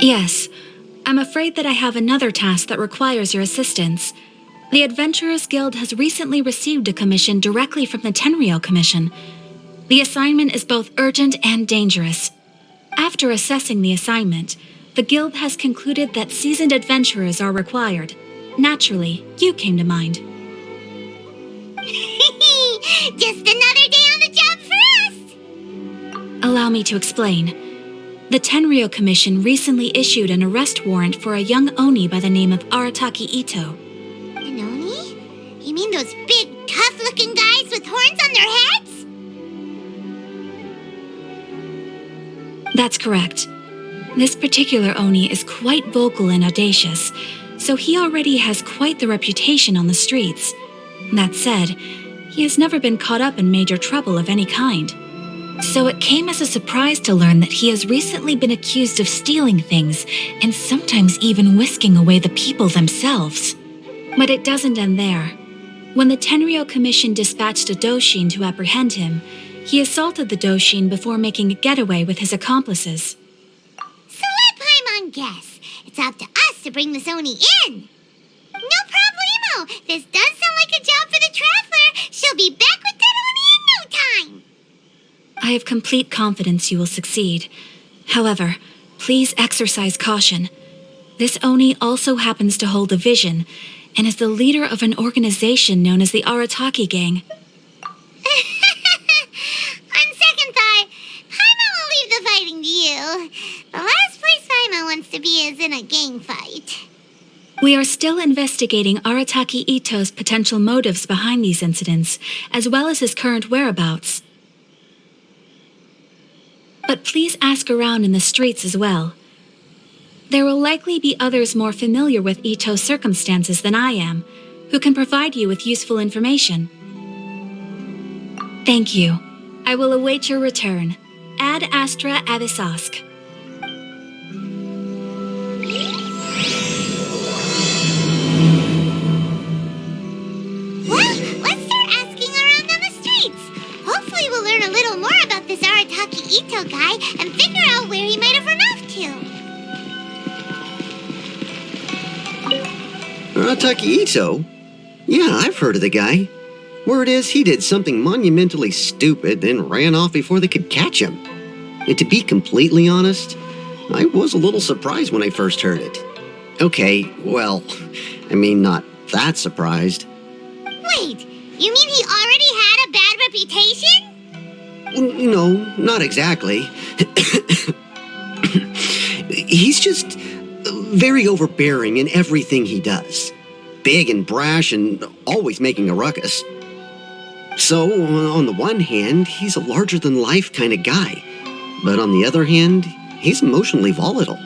Yes, I'm afraid that I have another task that requires your assistance. The Adventurers Guild has recently received a commission directly from the Tenryou Commission. The assignment is both urgent and dangerous. After assessing the assignment, the Guild has concluded that seasoned adventurers are required. Naturally, you came to mind. Just another day on the job for us! Allow me to explain. The Tenryou Commission recently issued an arrest warrant for a young Oni by the name of Arataki Itto. An Oni? You mean those big, tough-looking guys with horns on their heads? That's correct. This particular Oni is quite vocal and audacious, so he already has quite the reputation on the streets. That said, he has never been caught up in major trouble of any kind. So it came as a surprise to learn that he has recently been accused of stealing things and sometimes even whisking away the people themselves. But it doesn't end there. When the Tenryou Commission dispatched a Doshin to apprehend him, he assaulted the Doshin before making a getaway with his accomplices. So let Paimon guess. It's up to us to bring this Oni in. No problemo. This does sound like a job for the Traveler. She'll be back with that Oni in no time. I have complete confidence you will succeed. However, please exercise caution. This Oni also happens to hold a vision and is the leader of an organization known as the Arataki Gang. On second thought, Paimon will leave the fighting to you. The last place Paimon wants to be is in a gang fight. We are still investigating Arataki Itto's potential motives behind these incidents, as well as his current whereabouts. But please ask around in the streets as well. There will likely be others more familiar with Itto's circumstances than I am, who can provide you with useful information. Thank you. I will await your return. Ad Astra Avisask. Well, let's start asking around on the streets. Hopefully we'll learn a little more about this Arataki Itto guy and figure out where he might have run off to. Arataki Itto? Yeah, I've heard of the guy. Word is he did something monumentally stupid, then ran off before they could catch him. And to be completely honest, I was a little surprised when I first heard it. Okay, well, I mean, not that surprised. Wait, you mean he already had a bad reputation? No, not exactly. He's just very overbearing in everything he does. Big and brash and always making a ruckus. So, on the one hand, he's a larger-than-life kind of guy. But on the other hand, he's emotionally volatile.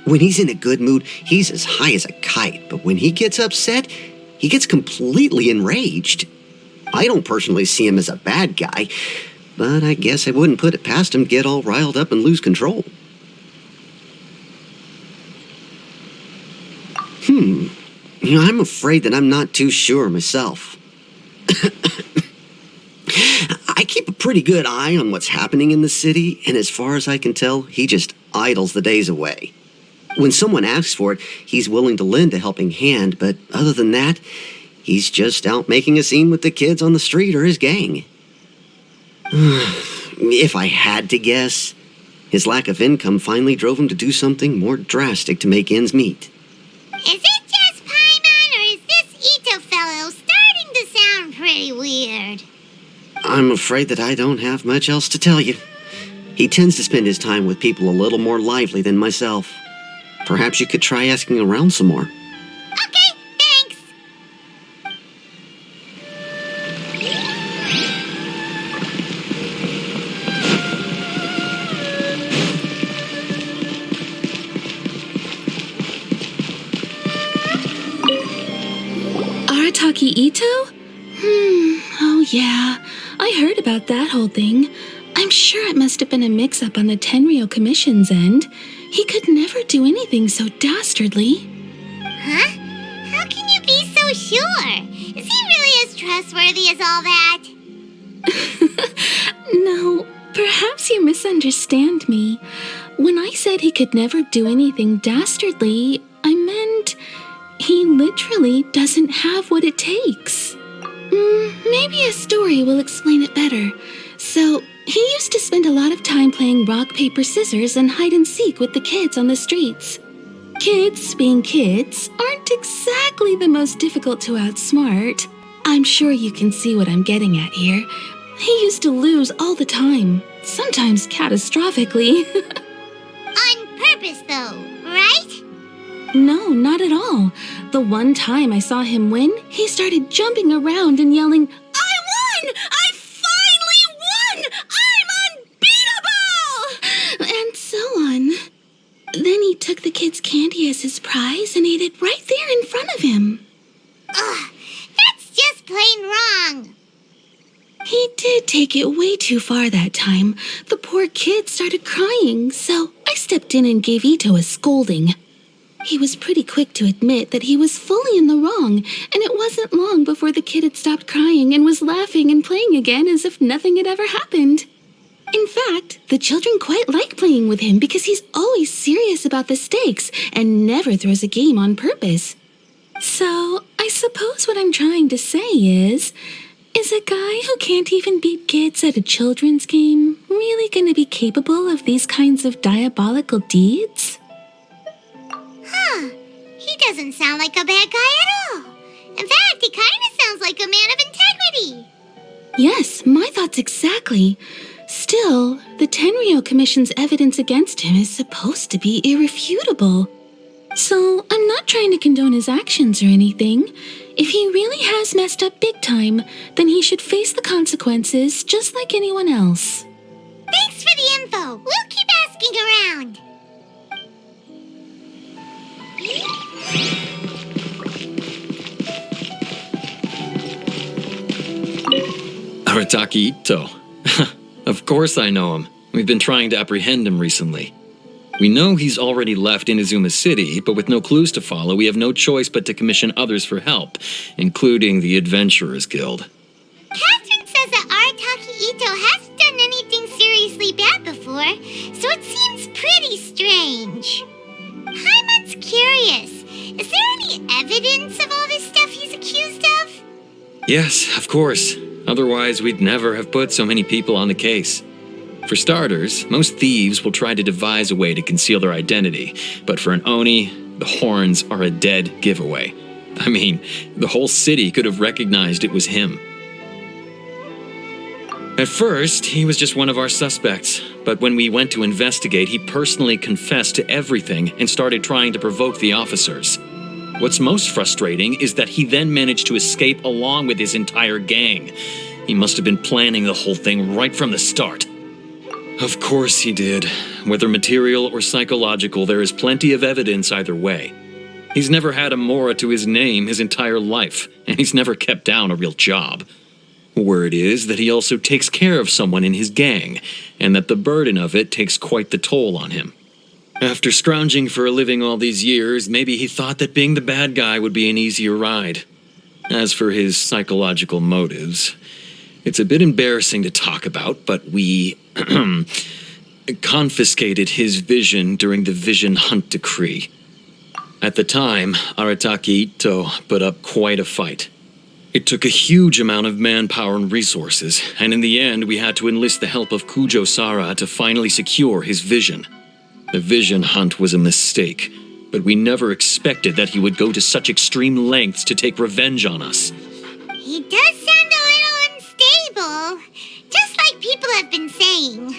When he's in a good mood, he's as high as a kite. But when he gets upset, he gets completely enraged. I don't personally see him as a bad guy, but I guess I wouldn't put it past him to get all riled up and lose control. I'm afraid that I'm not too sure myself. I keep a pretty good eye on what's happening in the city, and as far as I can tell, he just idles the days away. When someone asks for it, he's willing to lend a helping hand, but other than that, he's just out making a scene with the kids on the street or his gang. If I had to guess, his lack of income finally drove him to do something more drastic to make ends meet. Is it just Paimon, or is this Itto fellow starting to sound pretty weird? I'm afraid that I don't have much else to tell you. He tends to spend his time with people a little more lively than myself. Perhaps you could try asking around some more. Okay, thanks. Arataki Itto? Oh yeah, I heard about that whole thing. I'm sure it must have been a mix-up on the Tenryou Commission's end. He could never do anything so dastardly. Huh? How can you be so sure? Is he really as trustworthy as all that? No, perhaps you misunderstand me. When I said he could never do anything dastardly, I meant he literally doesn't have what it takes. Maybe a story will explain it better. So, he used to spend a lot of time playing rock, paper, scissors and hide and seek with the kids on the streets. Kids, being kids, aren't exactly the most difficult to outsmart. I'm sure you can see what I'm getting at here. He used to lose all the time, sometimes catastrophically. On purpose, though, right? No, not at all. The one time I saw him win, he started jumping around and yelling, "I won! I finally won! I'm unbeatable!" And so on. Then he took the kid's candy as his prize and ate it right there in front of him. Ugh, that's just plain wrong. He did take it way too far that time. The poor kid started crying, so I stepped in and gave Itto a scolding. He was pretty quick to admit that he was fully in the wrong, and it wasn't long before the kid had stopped crying and was laughing and playing again as if nothing had ever happened. In fact, the children quite like playing with him because he's always serious about the stakes and never throws a game on purpose. So, I suppose what I'm trying to say is a guy who can't even beat kids at a children's game really going to be capable of these kinds of diabolical deeds? Huh. He doesn't sound like a bad guy at all. In fact, he kind of sounds like a man of integrity. Yes, my thoughts exactly. Still, the Tenryou Commission's evidence against him is supposed to be irrefutable. So, I'm not trying to condone his actions or anything. If he really has messed up big time, then he should face the consequences just like anyone else. Thanks for the info. We'll keep asking around. Arataki Itto. Of course I know him. We've been trying to apprehend him recently. We know he's already left Inazuma City, but with no clues to follow, we have no choice but to commission others for help, including the Adventurers Guild. Catherine says that Arataki Itto hasn't done anything seriously bad before, so it seems pretty strange. Paimon's curious. Is there any evidence of all this stuff he's accused of? Yes, of course. Otherwise, we'd never have put so many people on the case. For starters, most thieves will try to devise a way to conceal their identity, but for an Oni, the horns are a dead giveaway. I mean, the whole city could have recognized it was him. At first, he was just one of our suspects, but when we went to investigate, he personally confessed to everything and started trying to provoke the officers. What's most frustrating is that he then managed to escape along with his entire gang. He must have been planning the whole thing right from the start. Of course he did. Whether material or psychological, there is plenty of evidence either way. He's never had a Mora to his name his entire life, and he's never kept down a real job. Word is that he also takes care of someone in his gang, and that the burden of it takes quite the toll on him. After scrounging for a living all these years, maybe he thought that being the bad guy would be an easier ride. As for his psychological motives, it's a bit embarrassing to talk about, but we confiscated his vision during the Vision Hunt Decree. At the time, Arataki Itto put up quite a fight. It took a huge amount of manpower and resources, and in the end we had to enlist the help of Kujo Sara to finally secure his vision. The Vision Hunt was a mistake, but we never expected that he would go to such extreme lengths to take revenge on us. He does sound a little unstable, just like people have been saying.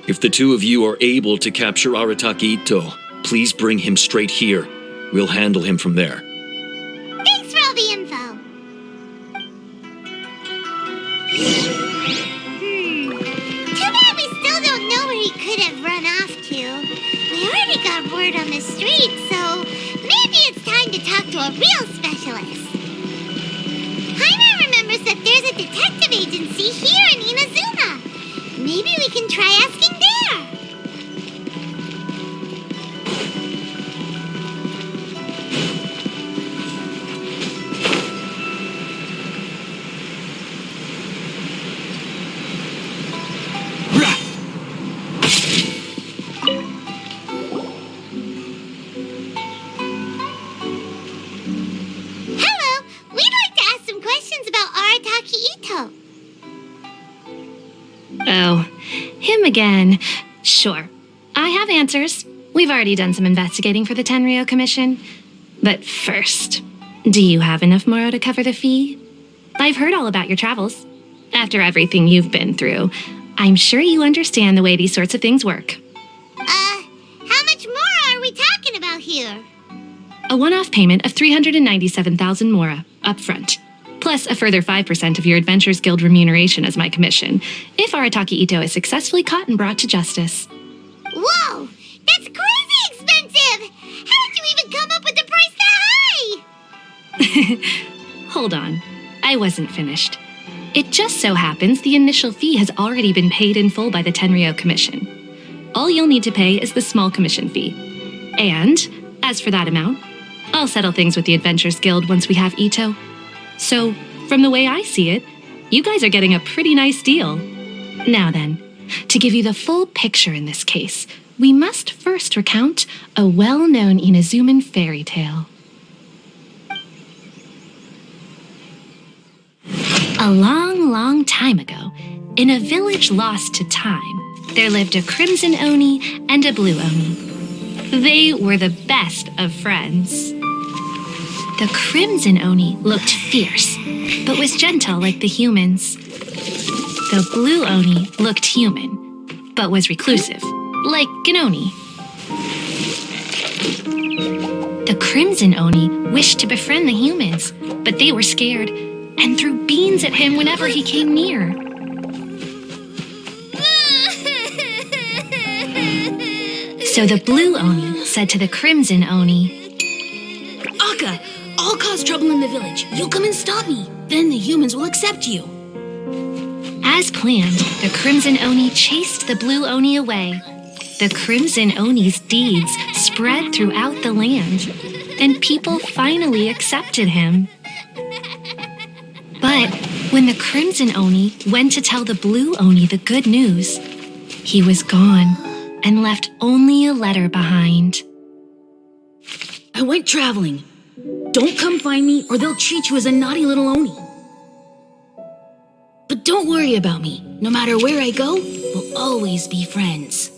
If the two of you are able to capture Arataki Itto, please bring him straight here. We'll handle him from there. Thanks for all the info. Too bad we still don't know where he could have run off to. We already got word on the street, so maybe it's time to talk to a real specialist. Paimon remembers that there's a detective agency here in Inazuma. Maybe we can try asking there. again. Sure, I have answers. We've already done some investigating for the Tenryo Commission. But first, do you have enough Moro to cover the fee? I've heard all about your travels. After everything you've been through, I'm sure you understand the way these sorts of things work. How much more are we talking about here? A one-off payment of 397,000 Mora, up front. Plus a further 5% of your Adventures Guild remuneration as my commission, if Arataki Itto is successfully caught and brought to justice. Whoa! That's crazy expensive! How did you even come up with the price that high? Hold on. I wasn't finished. It just so happens the initial fee has already been paid in full by the Tenryo Commission. All you'll need to pay is the small commission fee. And, as for that amount, I'll settle things with the Adventures Guild once we have Itto. So, from the way I see it, you guys are getting a pretty nice deal. Now then, to give you the full picture in this case, we must first recount a well-known Inazuman fairy tale. A long, long time ago, in a village lost to time, there lived a crimson Oni and a blue Oni. They were the best of friends. The crimson Oni looked fierce, but was gentle like the humans. The blue Oni looked human, but was reclusive, like an Oni. The crimson Oni wished to befriend the humans, but they were scared and threw beans at him whenever he came near. So the blue Oni said to the crimson Oni, Akka, I'll cause trouble in the village. You come and stop me. Then the humans will accept you. As planned, the crimson Oni chased the blue Oni away. The crimson Oni's deeds spread throughout the land, and people finally accepted him. But when the crimson Oni went to tell the blue Oni the good news, he was gone and left only a letter behind. I went traveling. Don't come find me or they'll treat you as a naughty little Oni. But don't worry about me. No matter where I go, we'll always be friends.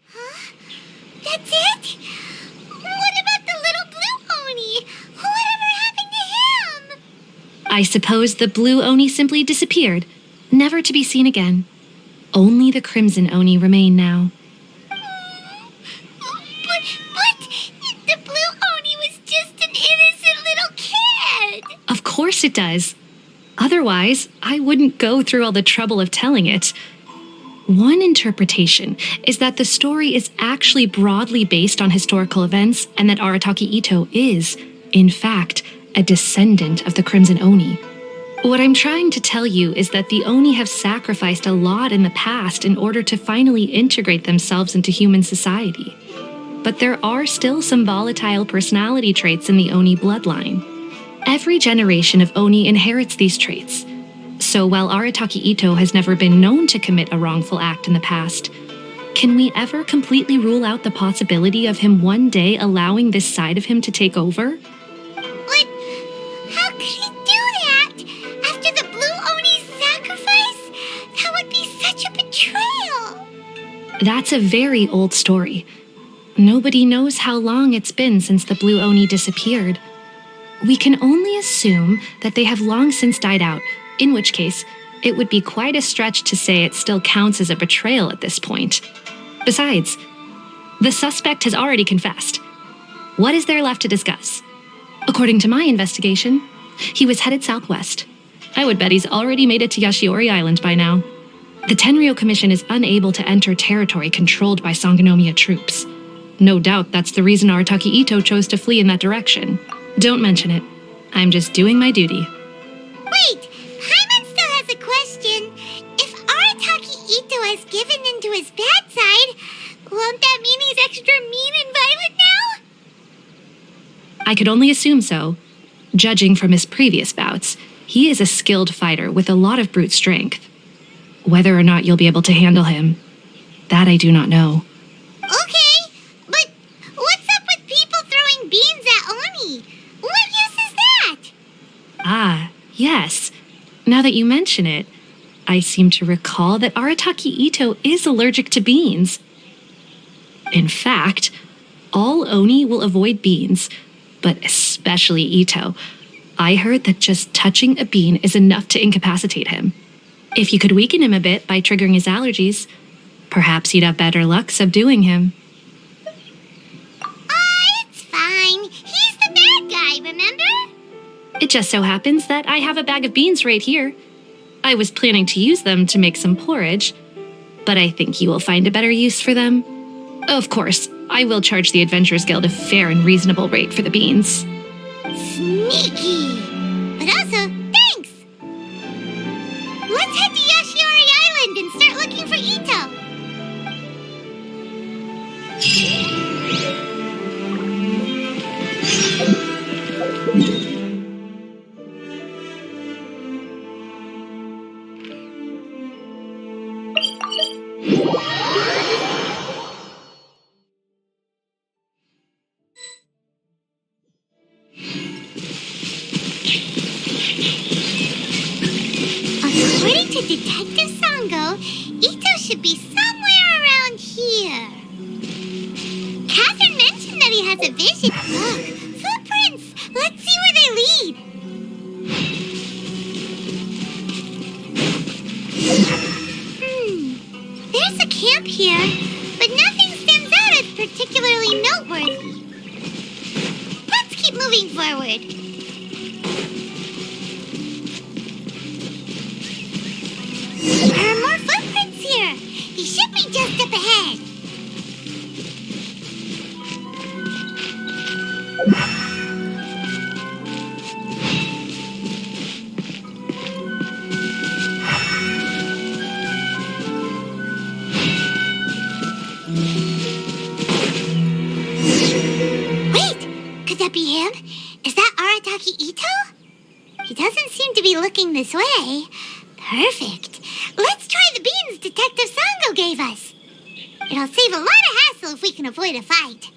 Huh? That's it? What about the little blue Oni? Whatever happened to him? I suppose the blue Oni simply disappeared, never to be seen again. Only the crimson Oni remain now. But the blue Oni was just an innocent little kid. Of course it does. Otherwise, I wouldn't go through all the trouble of telling it. One interpretation is that the story is actually broadly based on historical events and that Arataki Itto is, in fact, a descendant of the Crimson Oni. What I'm trying to tell you is that the Oni have sacrificed a lot in the past in order to finally integrate themselves into human society. But there are still some volatile personality traits in the Oni bloodline. Every generation of Oni inherits these traits. So while Arataki Itto has never been known to commit a wrongful act in the past, can we ever completely rule out the possibility of him one day allowing this side of him to take over? But how could he do that? After the blue Oni's sacrifice? That would be such a betrayal. That's a very old story. Nobody knows how long it's been since the blue Oni disappeared. We can only assume that they have long since died out, in which case, it would be quite a stretch to say it still counts as a betrayal at this point. Besides, the suspect has already confessed. What is there left to discuss? According to my investigation, he was headed southwest. I would bet he's already made it to Yashiori Island by now. The Tenryo Commission is unable to enter territory controlled by Sangonomiya troops. No doubt that's the reason Arataki Itto chose to flee in that direction. Don't mention it. I'm just doing my duty. Wait, Paimon still has a question. If Arataki Itto has given into his bad side, won't that mean he's extra mean and violent now? I could only assume so. Judging from his previous bouts, he is a skilled fighter with a lot of brute strength. Whether or not you'll be able to handle him, that I do not know. Okay, but what's up with people throwing beans at Oni? What use is that? Ah, yes. Now Now that you mention it, I seem to recall that Arataki Itto is allergic to beans. In fact, all Oni will avoid beans, but especially Itto. I heard that just touching a bean is enough to incapacitate him. If you could weaken him a bit by triggering his allergies, perhaps you'd have better luck subduing him. It's fine. He's the bad guy, remember? It just so happens that I have a bag of beans right here. I was planning to use them to make some porridge, but I think you will find a better use for them. Of course, I will charge the Adventurers Guild a fair and reasonable rate for the beans. Sneaky! But also, thanks! Let's head to Yoshiori Island and start looking for Itto. According to Detective Sango, Itto should be somewhere around here. Catherine mentioned that he has a vision. Look, footprints! Let's see where they lead. There's a camp here, but nothing stands out as particularly noteworthy. Let's keep moving forward. There are more footprints here. He should be just up ahead. Wait! Could that be him? Is that Arataki Itto? He doesn't seem to be looking this way. Perfect. Let's try the beans Detective Sango gave us. It'll save a lot of hassle if we can avoid a fight.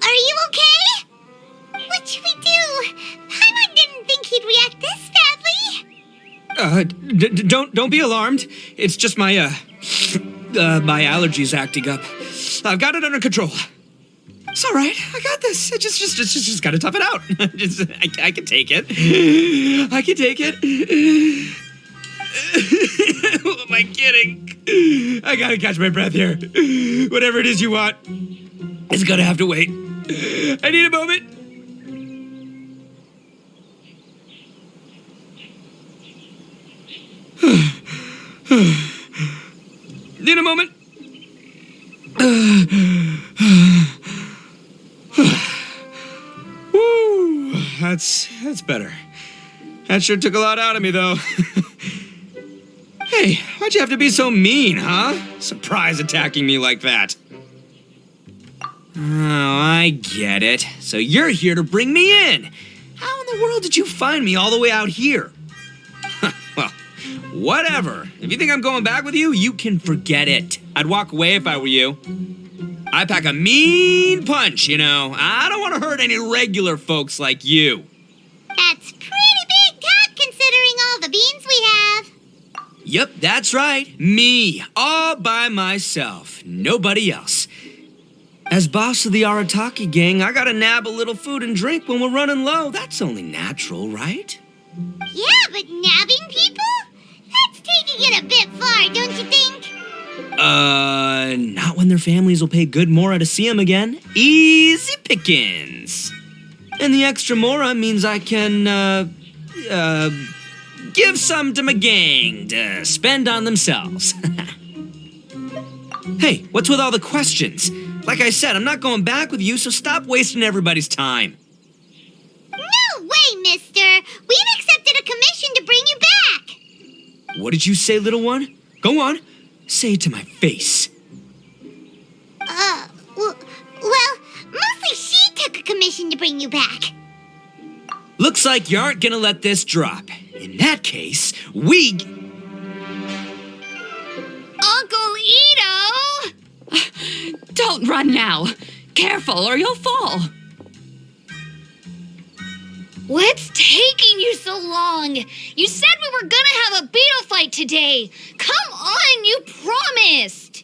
Are you okay? What should we do? Paimon didn't think he'd react this badly. Don't be alarmed. It's just my my allergies acting up. I've got it under control. It's all right. I got this. I just gotta tough it out. I can take it. I can take it. Who am I kidding? I gotta catch my breath here. Whatever it is you want, it's gonna have to wait. I need a moment. Need a moment. Woo, that's better. That sure took a lot out of me, though. Hey, why'd you have to be so mean, huh? Surprise attacking me like that. Oh, I get it. So you're here to bring me in. How in the world did you find me all the way out here? Well, whatever. If you think I'm going back with you, you can forget it. I'd walk away if I were you. I pack a mean punch, you know. I don't want to hurt any regular folks like you. That's pretty big talk considering all the beans we have. Yep, that's right. Me, all by myself. Nobody else. As boss of the Arataki gang, I gotta nab a little food and drink when we're running low. That's only natural, right? Yeah, but nabbing people? That's taking it a bit far, don't you think? Not when their families will pay good mora to see them again. Easy pickings. And the extra mora means I can, give some to my gang to spend on themselves. Hey, what's with all the questions? Like I said, I'm not going back with you, so stop wasting everybody's time. No way, mister! We've accepted a commission to bring you back! What did you say, little one? Go on. Say it to my face. Well, mostly she took a commission to bring you back. Looks like you aren't gonna let this drop. In that case, we... Uncle Itto! Don't run now. Careful or you'll fall. What's taking you so long? You said we were gonna have a beetle fight today. Come on, you promised.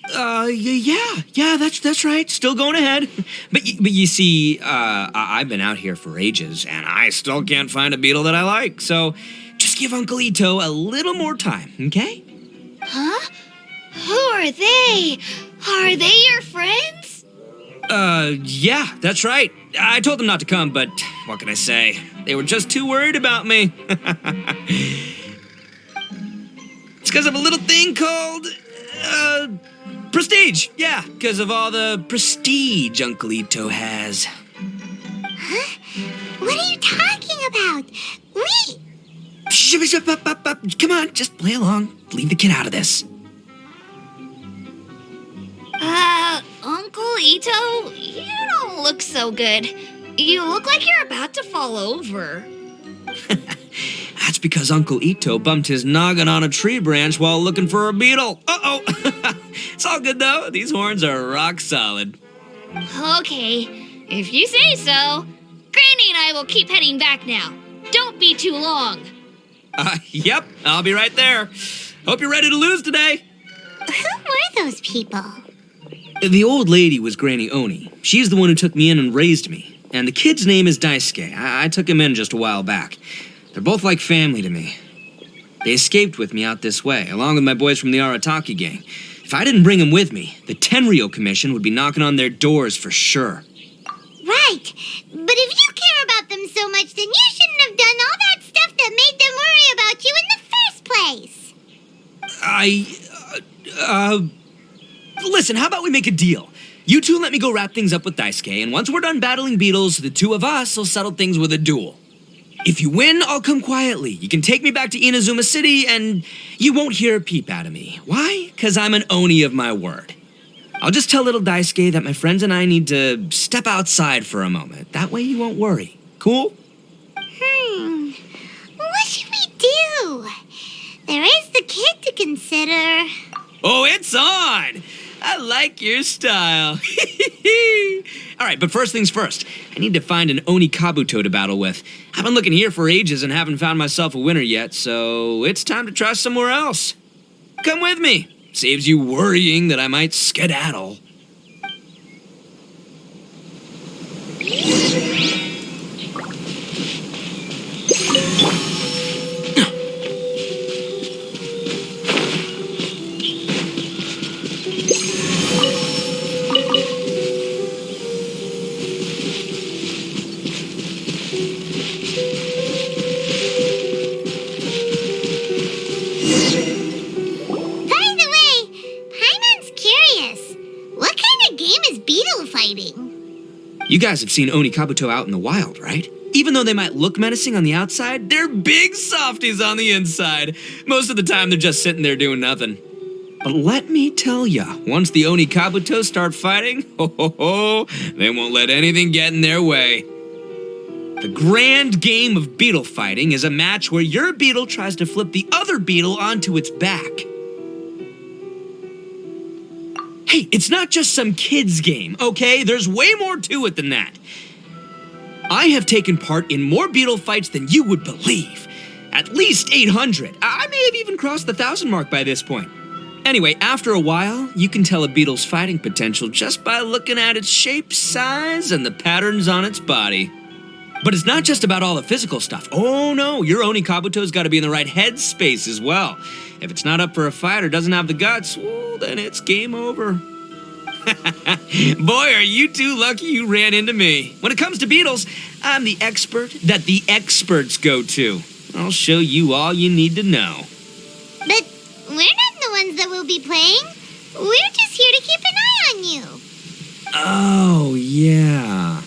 Yeah, that's right. Still going ahead. But you see, I've been out here for ages, and I still can't find a beetle that I like. So just give Uncle Itto a little more time, okay? Huh? Who are they? Are they your friends? Yeah, that's right. I told them not to come, but what can I say? They were just too worried about me. It's because of a little thing called, prestige. Yeah, because of all the prestige Uncle Itto has. Huh? What are you talking about? Come on, just play along. Leave the kid out of this. Uncle Itto, you don't look so good. You look like you're about to fall over. That's because Uncle Itto bumped his noggin on a tree branch while looking for a beetle. Uh-oh. It's all good, though. These horns are rock solid. Okay, if you say so. Granny and I will keep heading back now. Don't be too long. Yep, I'll be right there. Hope you're ready to lose today. Who were those people? The old lady was Granny Oni. She's the one who took me in and raised me. And the kid's name is Daisuke. I took him in just a while back. They're both like family to me. They escaped with me out this way, along with my boys from the Arataki gang. If I didn't bring them with me, the Tenryo Commission would be knocking on their doors for sure. Right. But if you care about them so much, then you shouldn't have done all that stuff that made them worry about you in the first place. Listen, how about we make a deal? You two let me go wrap things up with Daisuke, and once we're done battling beetles, the two of us will settle things with a duel. If you win, I'll come quietly. You can take me back to Inazuma City, and you won't hear a peep out of me. Why? Because I'm an Oni of my word. I'll just tell little Daisuke that my friends and I need to step outside for a moment. That way you won't worry. Cool? What should we do? There is the kid to consider. Oh, it's on! I like your style. All right, but first things first. I need to find an Oni Kabuto to battle with. I've been looking here for ages and haven't found myself a winner yet, so it's time to try somewhere else. Come with me. Saves you worrying that I might skedaddle. You guys have seen Oni Kabuto out in the wild, right? Even though they might look menacing on the outside, they're big softies on the inside. Most of the time, they're just sitting there doing nothing. But let me tell ya, once the Oni Kabuto start fighting, they won't let anything get in their way. The grand game of beetle fighting is a match where your beetle tries to flip the other beetle onto its back. Hey, it's not just some kid's game, okay? There's way more to it than that. I have taken part in more beetle fights than you would believe. At least 800. I may have even crossed the 1,000 mark by this point. Anyway, after a while, you can tell a beetle's fighting potential just by looking at its shape, size, and the patterns on its body. But it's not just about all the physical stuff. Oh no, your Oni Kabuto's got to be in the right headspace as well. If it's not up for a fight or doesn't have the guts, well, then it's game over. Boy, are you two lucky you ran into me. When it comes to beetles, I'm the expert that the experts go to. I'll show you all you need to know. But we're not the ones that will be playing. We're just here to keep an eye on you. Oh, yeah.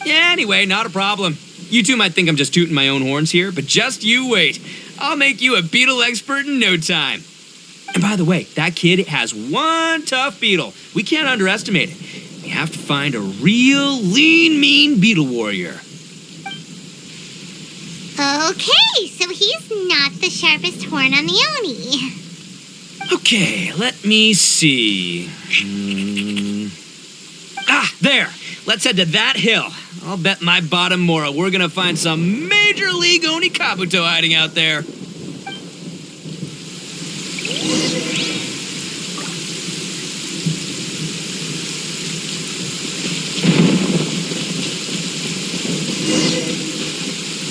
Yeah, anyway, not a problem. You two might think I'm just tooting my own horns here, but just you wait. I'll make you a beetle expert in no time. And by the way, that kid has one tough beetle. We can't underestimate it. We have to find a real lean, mean beetle warrior. Okay, so he's not the sharpest horn on the Oni. Okay, let me see. There. Let's head to that hill. I'll bet my bottom Mora we're gonna find some major league Oni Kabuto hiding out there.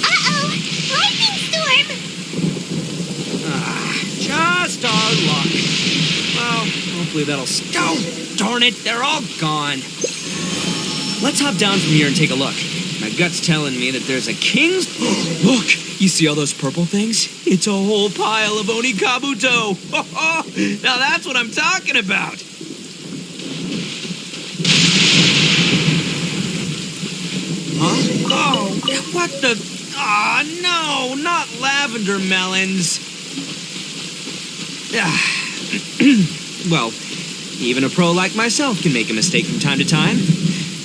Uh-oh! Lightning storm! Just our luck. Well, hopefully that'll... Oh, darn it, they're all gone. Let's hop down from here and take a look. My gut's telling me that there's a king's... Look! You see all those purple things? It's a whole pile of Oni Kabuto! Now that's what I'm talking about! Huh? Oh, what the... Ah, no! Not lavender melons! Well, even a pro like myself can make a mistake from time to time.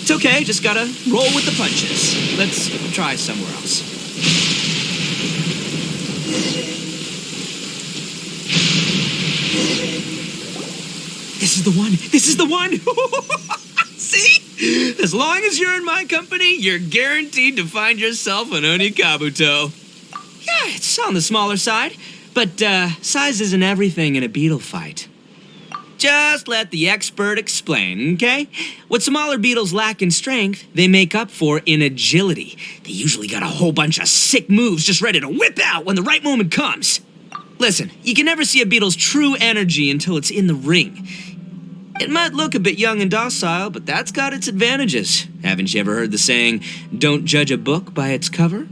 It's okay, just gotta roll with the punches. Let's try somewhere else. This is the one! This is the one! See? As long as you're in my company, you're guaranteed to find yourself an Oni Kabuto. Yeah, it's on the smaller side, but size isn't everything in a beetle fight. Just let the expert explain, okay? What smaller beetles lack in strength, they make up for in agility. They usually got a whole bunch of sick moves just ready to whip out when the right moment comes. Listen, you can never see a beetle's true energy until it's in the ring. It might look a bit young and docile, but that's got its advantages. Haven't you ever heard the saying, don't judge a book by its cover?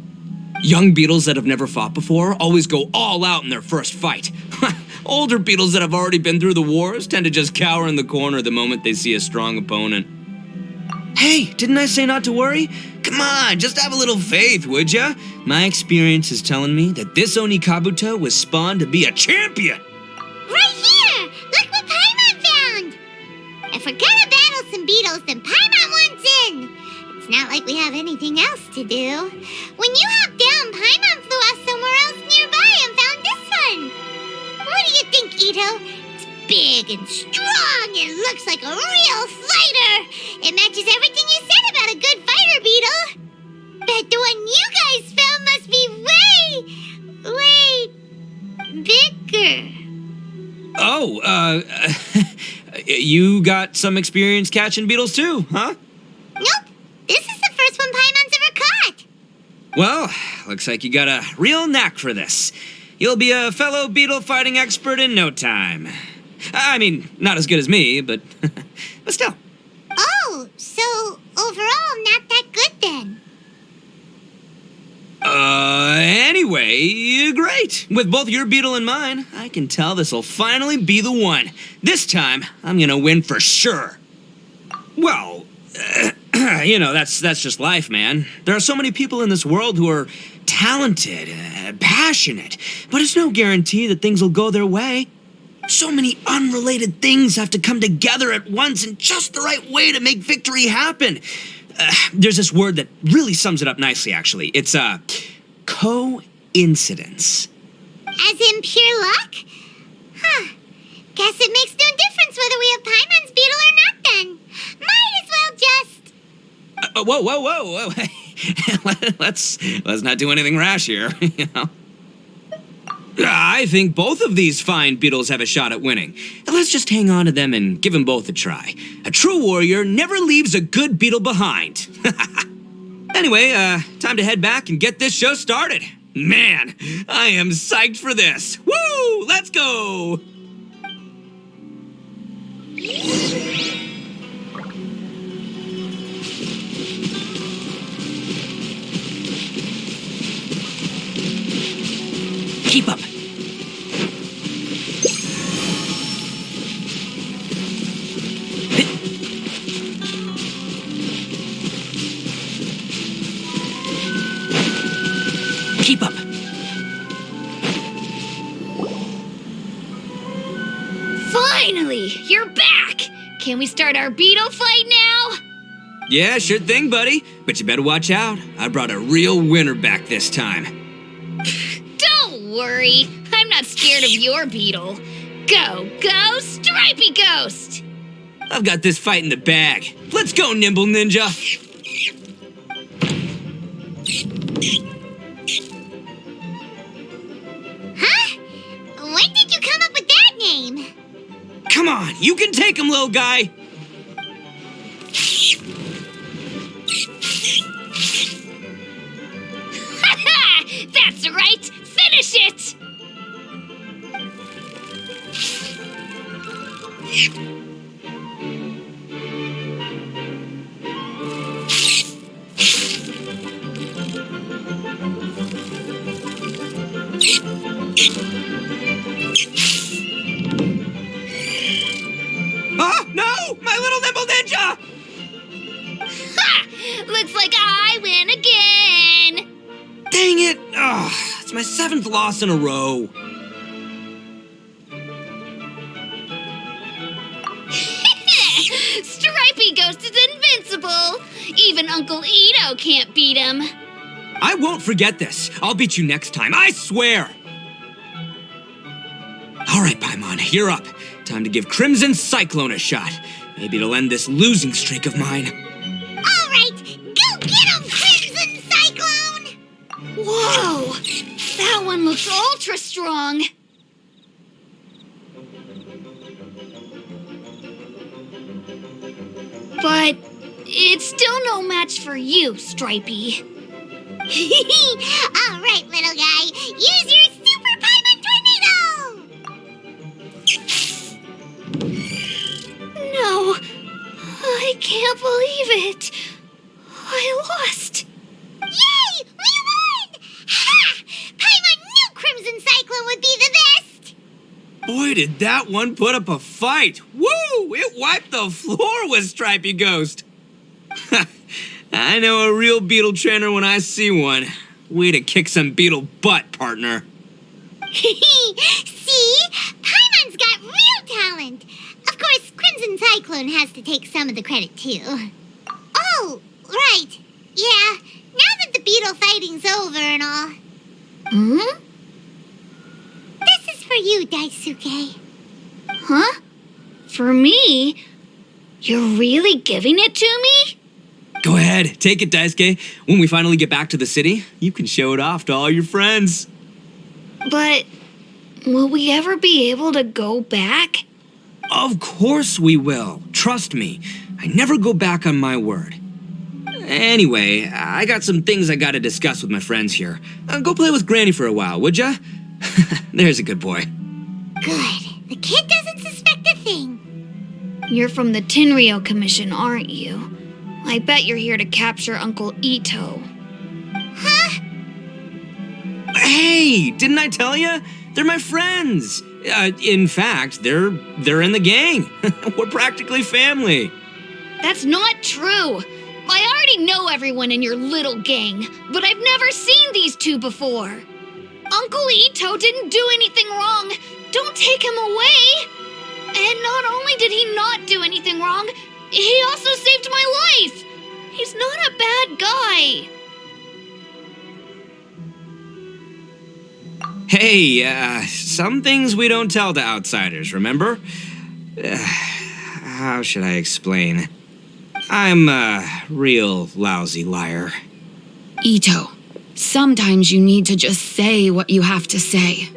Young beetles that have never fought before always go all out in their first fight. Older beetles that have already been through the wars tend to just cower in the corner the moment they see a strong opponent. Hey, didn't I say not to worry? Come on, just have a little faith, would ya? My experience is telling me that this Oni Kabuto was spawned to be a champion. Right here! Look what Paimon found! If we're gonna battle some beetles, then Paimon wants in! It's not like we have anything else to do. When you hopped down, Paimon flew off somewhere else nearby and found this one! What do you think, Itto? It's big and strong and looks like a real fighter! It matches everything you said about a good fighter, Beetle! Bet the one you guys found must be way bigger. Oh, you got some experience catching beetles too, huh? Nope. This is the first one Paimon's ever caught. Well, looks like you got a real knack for this. You'll be a fellow beetle fighting expert in no time. I mean, not as good as me, but still. Oh, so overall not that good then. Anyway, great. With both your beetle and mine, I can tell this'll finally be the one. This time, I'm gonna win for sure. Well, that's just life, man. There are so many people in this world who are talented, passionate, but it's no guarantee that things will go their way. So many unrelated things have to come together at once in just the right way to make victory happen. There's this word that really sums it up nicely, actually. It's, coincidence. As in pure luck? Huh. Guess it makes no difference whether we have Paimon's beetle or not then. Might as well just... Whoa. Let's not do anything rash here, you know? I think both of these fine beetles have a shot at winning. Let's just hang on to them and give them both a try. A true warrior never leaves a good beetle behind. Anyway, time to head back and get this show started. Man, I am psyched for this. Woo! Let's go! Keep up. Finally, you're back! Can we start our beetle fight now? Yeah, sure thing, buddy. But you better watch out. I brought a real winner back this time. Don't worry, I'm not scared of your beetle. Go, go, Stripey Ghost! I've got this fight in the bag. Let's go, Nimble Ninja. Huh? When did you come up with that name? Come on, you can take him, little guy. That's right! Finish it! Oh, no! My little Nimble Ninja! Ha! Looks like I win again! Dang it! Ugh, it's my 7th loss in a row. Stripey Ghost is invincible! Even Uncle Itto can't beat him. I won't forget this. I'll beat you next time, I swear! All right, Paimon, you're up. Time to give Crimson Cyclone a shot. Maybe it'll end this losing streak of mine. All right, go get him, Crimson Cyclone! Whoa! That one looks ultra strong. But it's still no match for you, Stripey. All right, little guy, use your Super Paimon Tornado! No, I can't believe it. I lost. Yay! We won! Ha! Paimon knew Crimson Cyclone would be the best! Boy, did that one put up a fight. Woo! It wiped the floor with Stripey Ghost. I know a real beetle trainer when I see one. Way to kick some beetle butt, partner. See? Paimon's got real talent. Of course, Crimson Cyclone has to take some of the credit, too. Oh, right. Yeah, now that the beetle fighting's over and all. Hmm? This is for you, Daisuke. Huh? For me? You're really giving it to me? Go ahead, take it, Daisuke. When we finally get back to the city, you can show it off to all your friends. But will we ever be able to go back? Of course we will. Trust me. I never go back on my word. Anyway, I got some things I gotta discuss with my friends here. Go play with Granny for a while, would ya? There's a good boy. Good. The kid doesn't suspect a thing. You're from the Tenryou Commission, aren't you? I bet you're here to capture Uncle Itto. Huh? Hey, didn't I tell you? They're my friends. In fact, they're in the gang. We're practically family. That's not true. I already know everyone in your little gang, but I've never seen these two before. Uncle Itto didn't do anything wrong. Don't take him away. And not only did he not do anything wrong, he also saved my life. He's not a bad guy. Hey, some things we don't tell to outsiders, remember? How should I explain? I'm a real lousy liar. Itto, sometimes you need to just say what you have to say.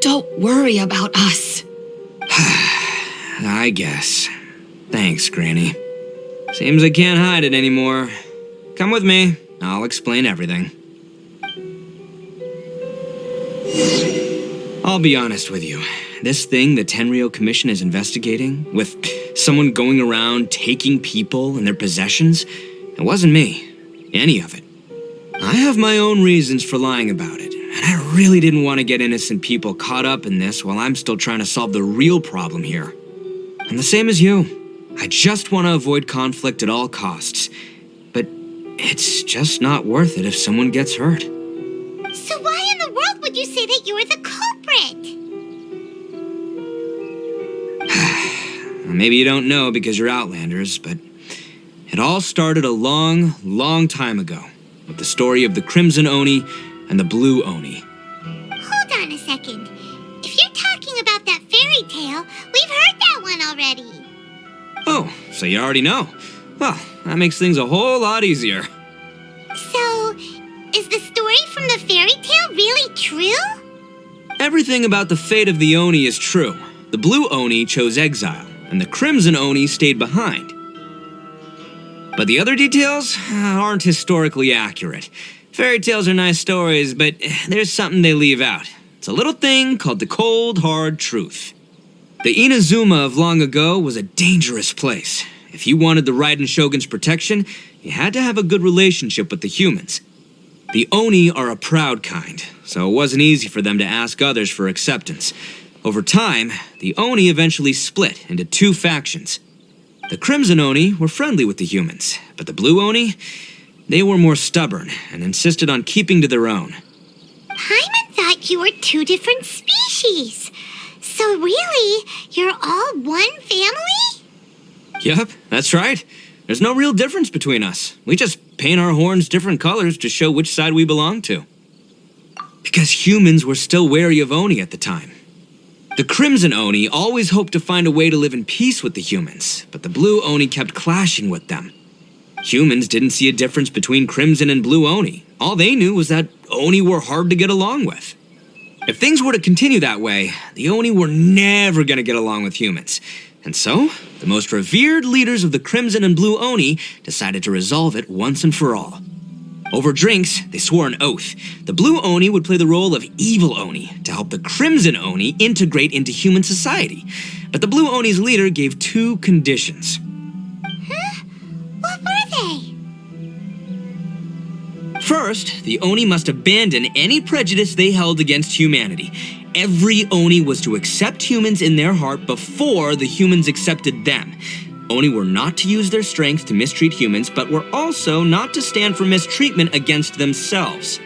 Don't worry about us. I guess. Thanks, Granny. Seems I can't hide it anymore. Come with me. I'll explain everything. I'll be honest with you. This thing the Tenryou Commission is investigating, with someone going around taking people and their possessions, it wasn't me. Any of it. I have my own reasons for lying about it, and I really didn't want to get innocent people caught up in this while I'm still trying to solve the real problem here. I'm the same as you. I just want to avoid conflict at all costs. But it's just not worth it if someone gets hurt. So why in the world would you say that you were the culprit? Maybe you don't know because you're Outlanders, but it all started a long, long time ago with the story of the Crimson Oni and the Blue Oni. Hold on a second. If you're talking about that fairy tale, we've heard that one already. Oh, so you already know. Well, that makes things a whole lot easier. So, is the story from the fairy tale really true? Everything about the fate of the Oni is true. The Blue Oni chose exile, and the Crimson Oni stayed behind. But the other details aren't historically accurate. Fairy tales are nice stories, but there's something they leave out. It's a little thing called the cold, hard truth. The Inazuma of long ago was a dangerous place. If you wanted the Raiden Shogun's protection, you had to have a good relationship with the humans. The Oni are a proud kind, so it wasn't easy for them to ask others for acceptance. Over time, the Oni eventually split into two factions. The Crimson Oni were friendly with the humans, but the Blue Oni, they were more stubborn and insisted on keeping to their own. Paimon thought you were two different species. So really, you're all one family? Yep, that's right. There's no real difference between us. We just paint our horns different colors to show which side we belong to. Because humans were still wary of Oni at the time. The Crimson Oni always hoped to find a way to live in peace with the humans, but the Blue Oni kept clashing with them. Humans didn't see a difference between Crimson and Blue Oni. All they knew was that Oni were hard to get along with. If things were to continue that way, the Oni were never going to get along with humans. And so, the most revered leaders of the Crimson and Blue Oni decided to resolve it once and for all. Over drinks, they swore an oath. The Blue Oni would play the role of evil Oni to help the Crimson Oni integrate into human society. But the Blue Oni's leader gave two conditions. Huh? What were they? First, the Oni must abandon any prejudice they held against humanity. Every Oni was to accept humans in their heart before the humans accepted them. Oni were not to use their strength to mistreat humans, but were also not to stand for mistreatment against themselves.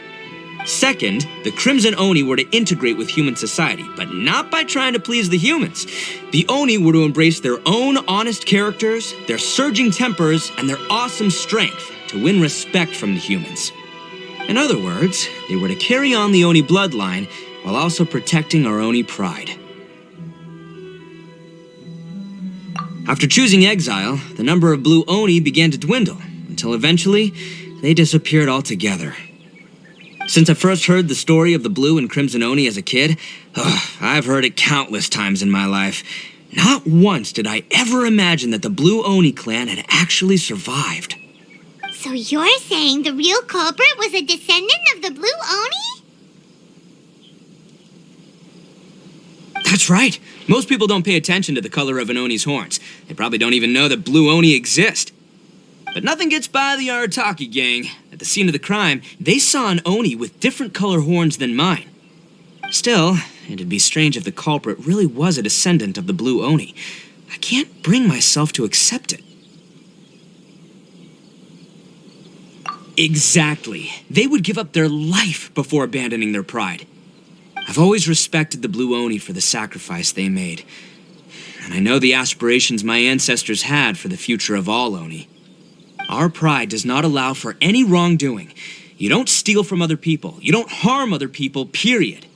Second, the Crimson Oni were to integrate with human society, but not by trying to please the humans. The Oni were to embrace their own honest characters, their surging tempers, and their awesome strength to win respect from the humans. In other words, they were to carry on the Oni bloodline while also protecting our Oni pride. After choosing exile, the number of Blue Oni began to dwindle, until eventually, they disappeared altogether. Since I first heard the story of the Blue and Crimson Oni as a kid, I've heard it countless times in my life. Not once did I ever imagine that the Blue Oni clan had actually survived. So you're saying the real culprit was a descendant of the Blue Oni? That's right. Most people don't pay attention to the color of an Oni's horns. They probably don't even know that Blue Oni exist. But nothing gets by the Arataki gang. At the scene of the crime, they saw an Oni with different color horns than mine. Still, it'd be strange if the culprit really was a descendant of the Blue Oni. I can't bring myself to accept it. Exactly. They would give up their life before abandoning their pride. I've always respected the Blue Oni for the sacrifice they made. And I know the aspirations my ancestors had for the future of all Oni. Our pride does not allow for any wrongdoing. You don't steal from other people. You don't harm other people, period.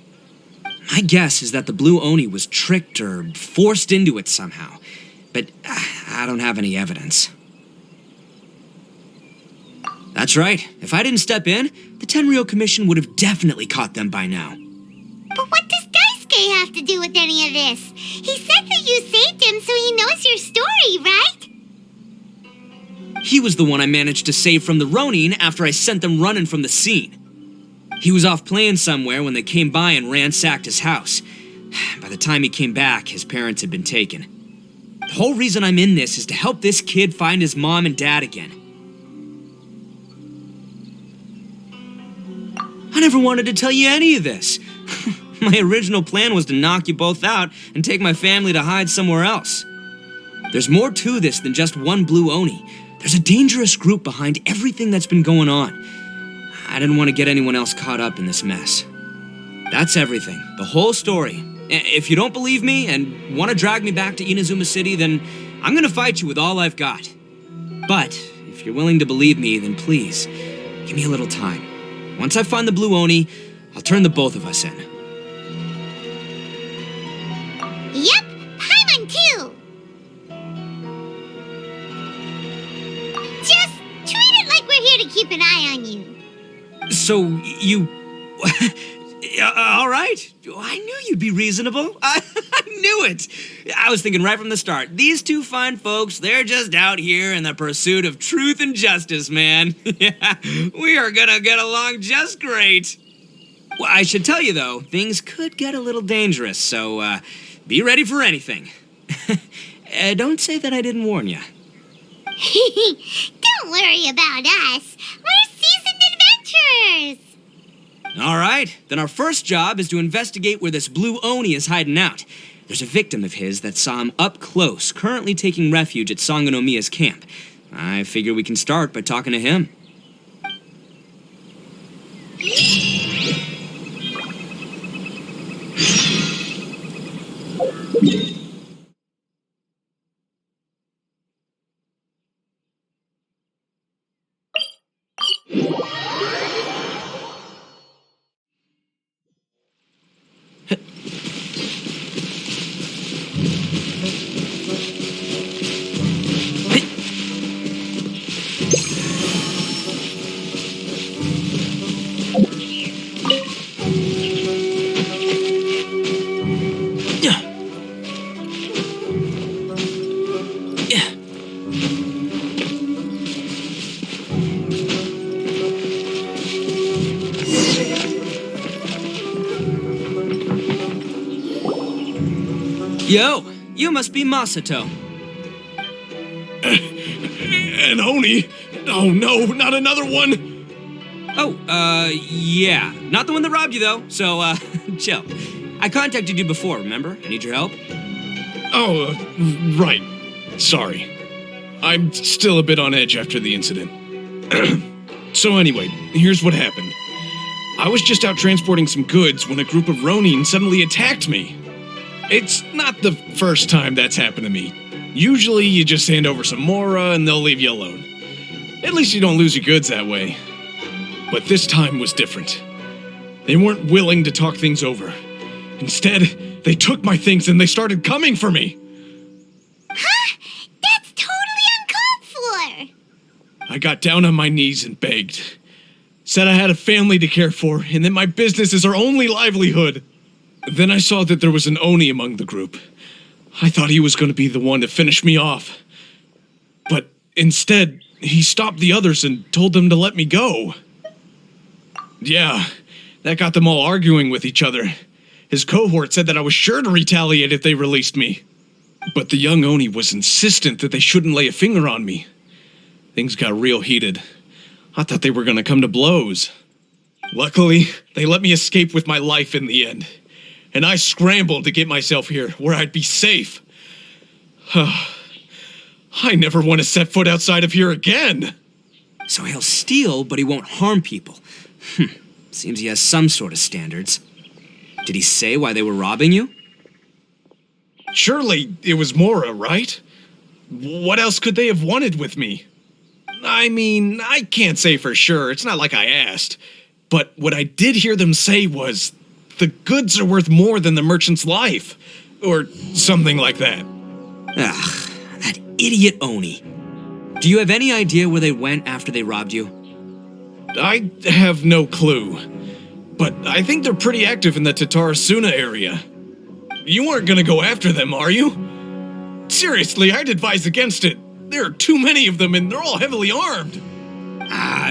My guess is that the Blue Oni was tricked or forced into it somehow. But I don't have any evidence. That's right. If I didn't step in, the Tenryou Commission would have definitely caught them by now. But what does Daisuke have to do with any of this? He said that you saved him so he knows your story, right? He was the one I managed to save from the Ronin after I sent them running from the scene. He was off playing somewhere when they came by and ransacked his house. By the time he came back, his parents had been taken. The whole reason I'm in this is to help this kid find his mom and dad again. I never wanted to tell you any of this. My original plan was to knock you both out and take my family to hide somewhere else. There's more to this than just one Blue Oni. There's a dangerous group behind everything that's been going on. I didn't want to get anyone else caught up in this mess. That's everything. The whole story. If you don't believe me and want to drag me back to Inazuma City, then I'm gonna fight you with all I've got. But if you're willing to believe me, then please, give me a little time. Once I find the Blue Oni, I'll turn the both of us in. Yep, Paimon too. Just treat it like we're here to keep an eye on you. So, you... all right. I knew you'd be reasonable. I knew it. I was thinking right from the start. These two fine folks, they're just out here in the pursuit of truth and justice, man. Yeah, we are gonna get along just great. Well, I should tell you, though, things could get a little dangerous, so be ready for anything. Don't say that I didn't warn you. Don't worry about us. We're seasoned adventurers. All right, then our first job is to investigate where this Blue Oni is hiding out. There's a victim of his that saw him up close, currently taking refuge at Sangonomiya's camp. I figure we can start by talking to him. Yo, you must be Masato. An Oni? Oh no, not another one! Oh, yeah. Not the one that robbed you, though, so, chill. I contacted you before, remember? I need your help. Oh, right. Sorry. I'm still a bit on edge after the incident. So anyway, here's what happened. I was just out transporting some goods when a group of Ronin suddenly attacked me. It's not the first time that's happened to me. Usually you just hand over some Mora and they'll leave you alone. At least you don't lose your goods that way. But this time was different. They weren't willing to talk things over. Instead, they took my things and they started coming for me. Huh? That's totally uncalled for. I got down on my knees and begged. Said I had a family to care for and that my business is our only livelihood. Then I saw that there was an Oni among the group. I thought he was going to be the one to finish me off. But instead, he stopped the others and told them to let me go. Yeah, that got them all arguing with each other. His cohort said that I was sure to retaliate if they released me. But the young Oni was insistent that they shouldn't lay a finger on me. Things got real heated. I thought they were going to come to blows. Luckily, they let me escape with my life in the end. And I scrambled to get myself here, where I'd be safe. I never want to set foot outside of here again. So he'll steal, but he won't harm people. Seems he has some sort of standards. Did he say why they were robbing you? Surely it was Mora, right? What else could they have wanted with me? I mean, I can't say for sure. It's not like I asked. But what I did hear them say was, the goods are worth more than the merchant's life. Or something like that. Ugh, that idiot Oni. Do you have any idea where they went after they robbed you? I have no clue. But I think they're pretty active in the Tatarasuna area. You aren't gonna go after them, are you? Seriously, I'd advise against it. There are too many of them and they're all heavily armed.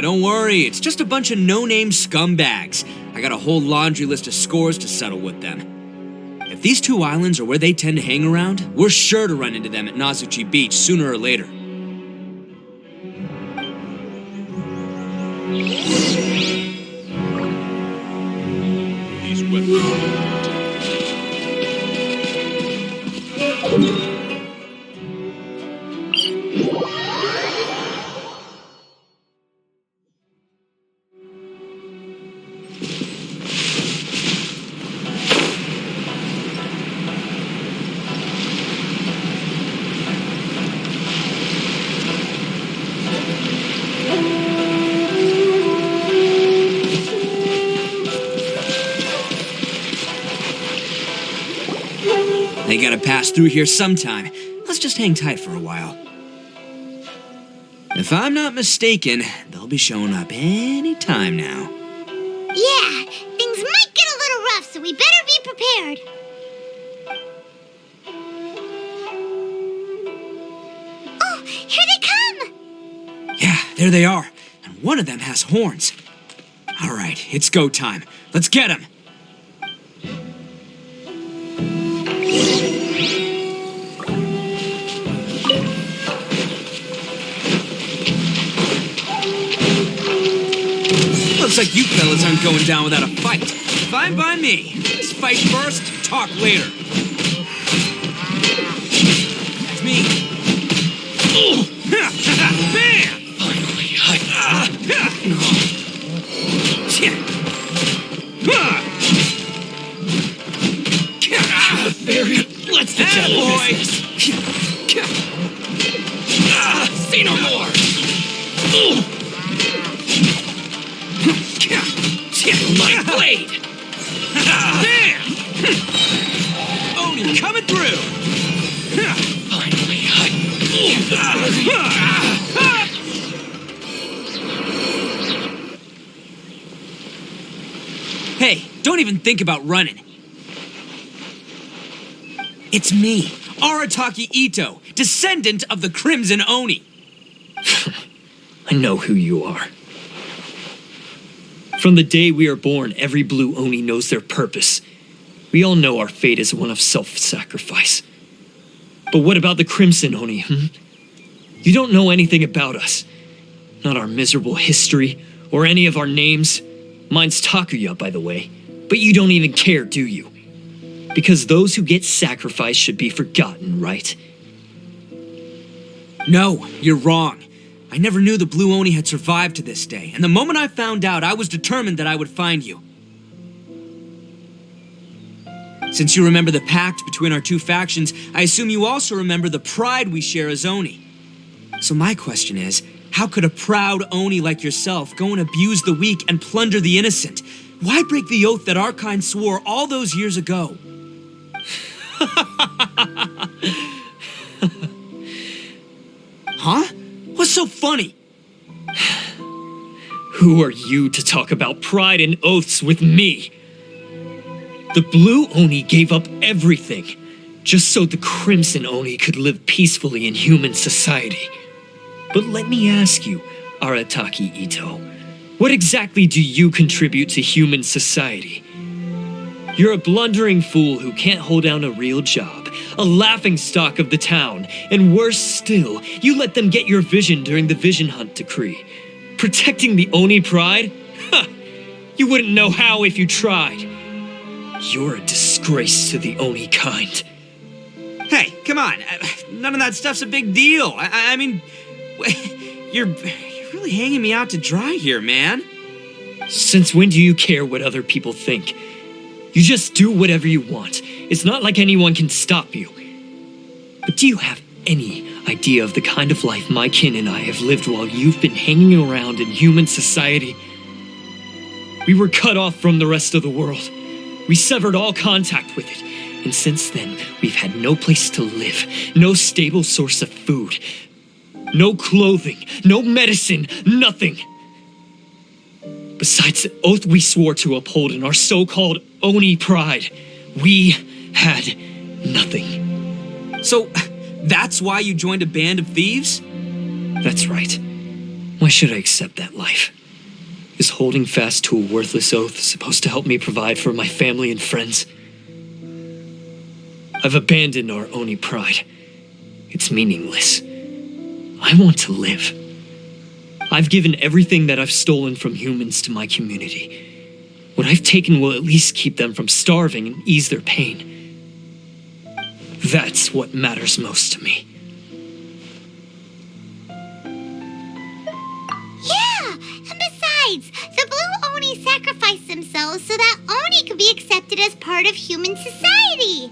Don't worry. It's just a bunch of no-name scumbags. I got a whole laundry list of scores to settle with them. If these two islands are where they tend to hang around, we're sure to run into them at Nazuchi Beach sooner or later. These weapons. They gotta pass through here sometime. Let's just hang tight for a while. If I'm not mistaken, they'll be showing up any time now. Yeah, things might get a little rough, so we better be prepared. Oh, here they come! Yeah, there they are. And one of them has horns. All right, it's go time. Let's get him. Looks like you fellas aren't going down without a fight. Fine by me. Let's fight first, talk later. That's me. Bam! Finally, let's get down to business. Say no more. My blade! Bam! Oni coming through! Finally, Hey, don't even think about running. It's me, Arataki Itto, descendant of the Crimson Oni. I know who you are. From the day we are born, every blue Oni knows their purpose. We all know our fate is one of self-sacrifice. But what about the Crimson Oni, You don't know anything about us. Not our miserable history, or any of our names. Mine's Takuya, by the way. But you don't even care, do you? Because those who get sacrificed should be forgotten, right? No, you're wrong. I never knew the Blue Oni had survived to this day, and the moment I found out, I was determined that I would find you. Since you remember the pact between our two factions, I assume you also remember the pride we share as Oni. So my question is, how could a proud Oni like yourself go and abuse the weak and plunder the innocent? Why break the oath that our kind swore all those years ago? Huh? What's so funny? Who are you to talk about pride and oaths with me? The Blue Oni gave up everything just so the Crimson Oni could live peacefully in human society. But let me ask you, Arataki Itto, what exactly do you contribute to human society? You're a blundering fool who can't hold down a real job, a laughingstock of the town, and worse still, you let them get your vision during the Vision Hunt decree. Protecting the Oni pride? Ha! You wouldn't know how if you tried. You're a disgrace to the Oni kind. Hey, come on. None of that stuff's a big deal. I mean, you're really hanging me out to dry here, man. Since when do you care what other people think? You just do whatever you want. It's not like anyone can stop you. But do you have any idea of the kind of life my kin and I have lived while you've been hanging around in human society? We were cut off from the rest of the world. We severed all contact with it. And since then, we've had no place to live, no stable source of food, no clothing, no medicine, nothing. Besides the oath we swore to uphold in our so-called Oni pride, we had nothing. So, that's why you joined a band of thieves? That's right. Why should I accept that life? Is holding fast to a worthless oath supposed to help me provide for my family and friends? I've abandoned our Oni pride. It's meaningless. I want to live. I've given everything that I've stolen from humans to my community. What I've taken will at least keep them from starving and ease their pain. That's what matters most to me. Yeah, and besides, the Blue Oni sacrificed themselves so that Oni could be accepted as part of human society.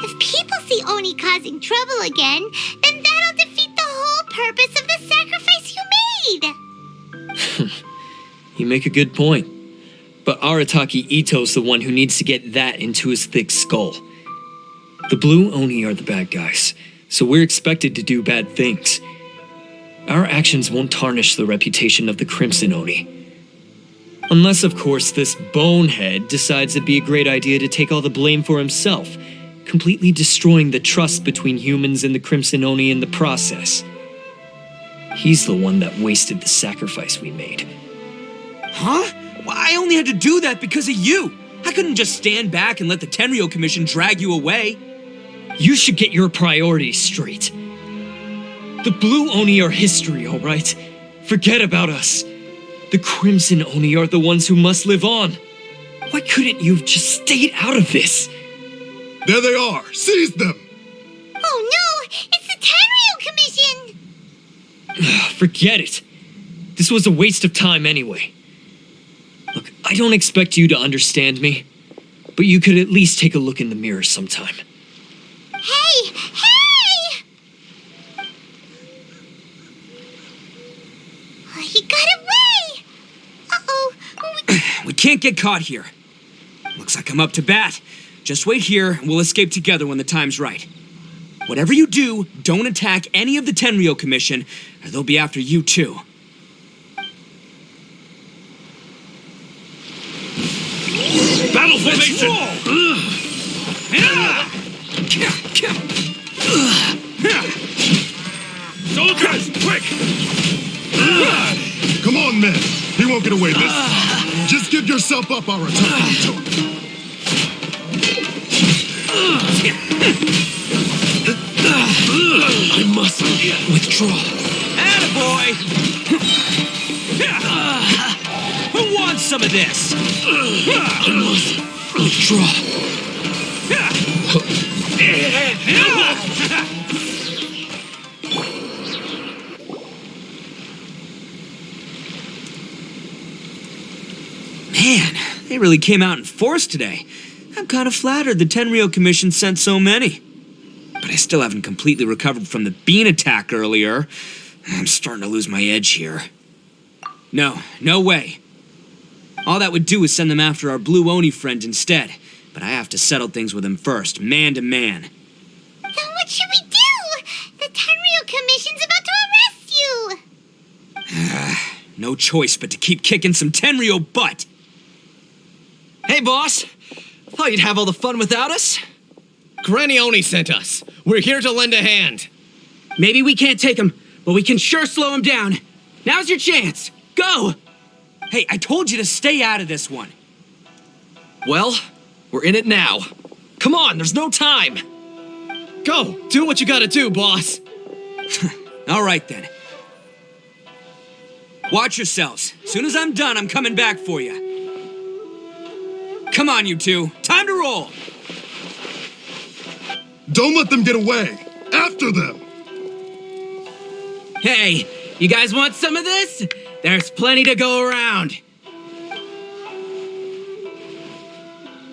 If people see Oni causing trouble again, then that'll defeat the whole purpose of the sacrifice you made. You make a good point. But Arataki Itto's the one who needs to get that into his thick skull. The Blue Oni are the bad guys, so we're expected to do bad things. Our actions won't tarnish the reputation of the Crimson Oni. Unless, of course, this bonehead decides it'd be a great idea to take all the blame for himself, completely destroying the trust between humans and the Crimson Oni in the process. He's the one that wasted the sacrifice we made. Huh? Well, I only had to do that because of you. I couldn't just stand back and let the Tenryo Commission drag you away. You should get your priorities straight. The Blue Oni are history, all right? Forget about us. The Crimson Oni are the ones who must live on. Why couldn't you have just stayed out of this? There they are! Seize them! Oh no! It's the Tenryo Commission! Forget it. This was a waste of time anyway. Look, I don't expect you to understand me, but you could at least take a look in the mirror sometime. Hey! Hey! He got away! Uh-oh. We can't get caught here. Looks like I'm up to bat. Just wait here, and we'll escape together when the time's right. Whatever you do, don't attack any of the Tenryo Commission, or they'll be after you too. Battle formation! Soldiers, quick! Come on, men. He won't get away this time. Just give yourself up, Arataki. I must withdraw. Attaboy! Who wants some of this? I must withdraw. Man, they really came out in force today. I'm kind of flattered the Tenryo Commission sent so many. But I still haven't completely recovered from the bean attack earlier. I'm starting to lose my edge here. No way. All that would do is send them after our Blue Oni friend instead. But I have to settle things with him first, man to man. Then what should we do? The Tenryo Commission's about to arrest you! No choice but to keep kicking some Tenryo butt. Hey, boss. Thought you'd have all the fun without us? Granny Oni sent us. We're here to lend a hand. Maybe we can't take him, but we can sure slow him down. Now's your chance. Go! Hey, I told you to stay out of this one. Well, we're in it now. Come on, there's no time. Go, do what you gotta do, boss. All right, then. Watch yourselves. Soon as I'm done, I'm coming back for you. Come on, you two. Time to roll. Don't let them get away. After them. Hey, you guys want some of this? There's plenty to go around.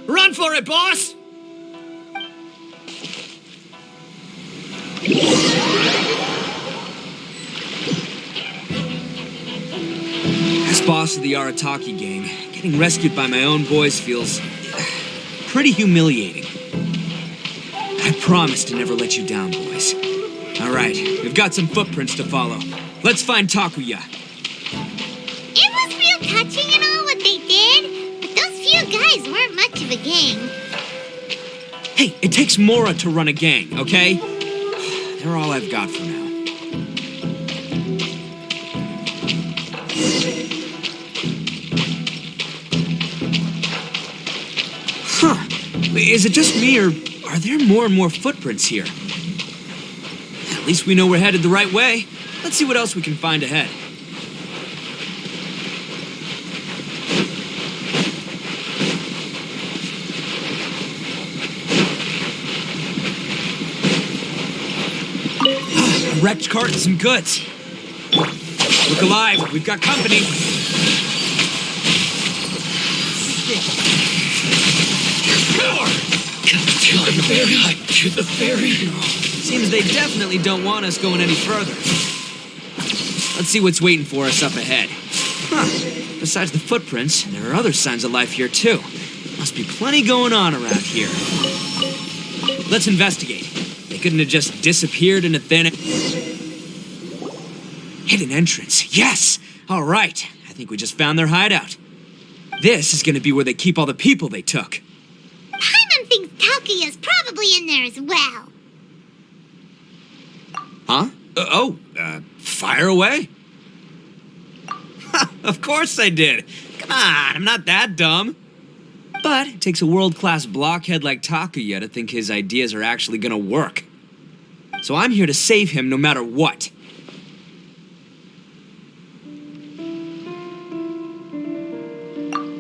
Run for it, boss! As boss of the Arataki gang, getting rescued by my own boys feels pretty humiliating. I promise to never let you down, boys. All right, we've got some footprints to follow. Let's find Takuya. It was real touching and all what they did, but those few guys weren't much of a gang. Hey, it takes Mora to run a gang, okay? They're all I've got for now. Huh. Is it just me, or are there more and more footprints here? At least we know we're headed the right way. Let's see what else we can find ahead. A wrecked cart and some goods. Look alive, we've got company. To the ferry. Seems they definitely don't want us going any further. Let's see what's waiting for us up ahead. Huh. Besides the footprints, there are other signs of life here too. Must be plenty going on around here. let's investigate. They couldn't have just disappeared into thin... Hidden entrance, yes! All right, I think we just found their hideout. This is gonna be where they keep all the people they took. Paimon thinks Takuya's probably in there as well. Huh? Fire away. Of course I did. Come on, I'm not that dumb. But it takes a world-class blockhead like Takuya to think his ideas are actually gonna work. So I'm here to save him no matter what.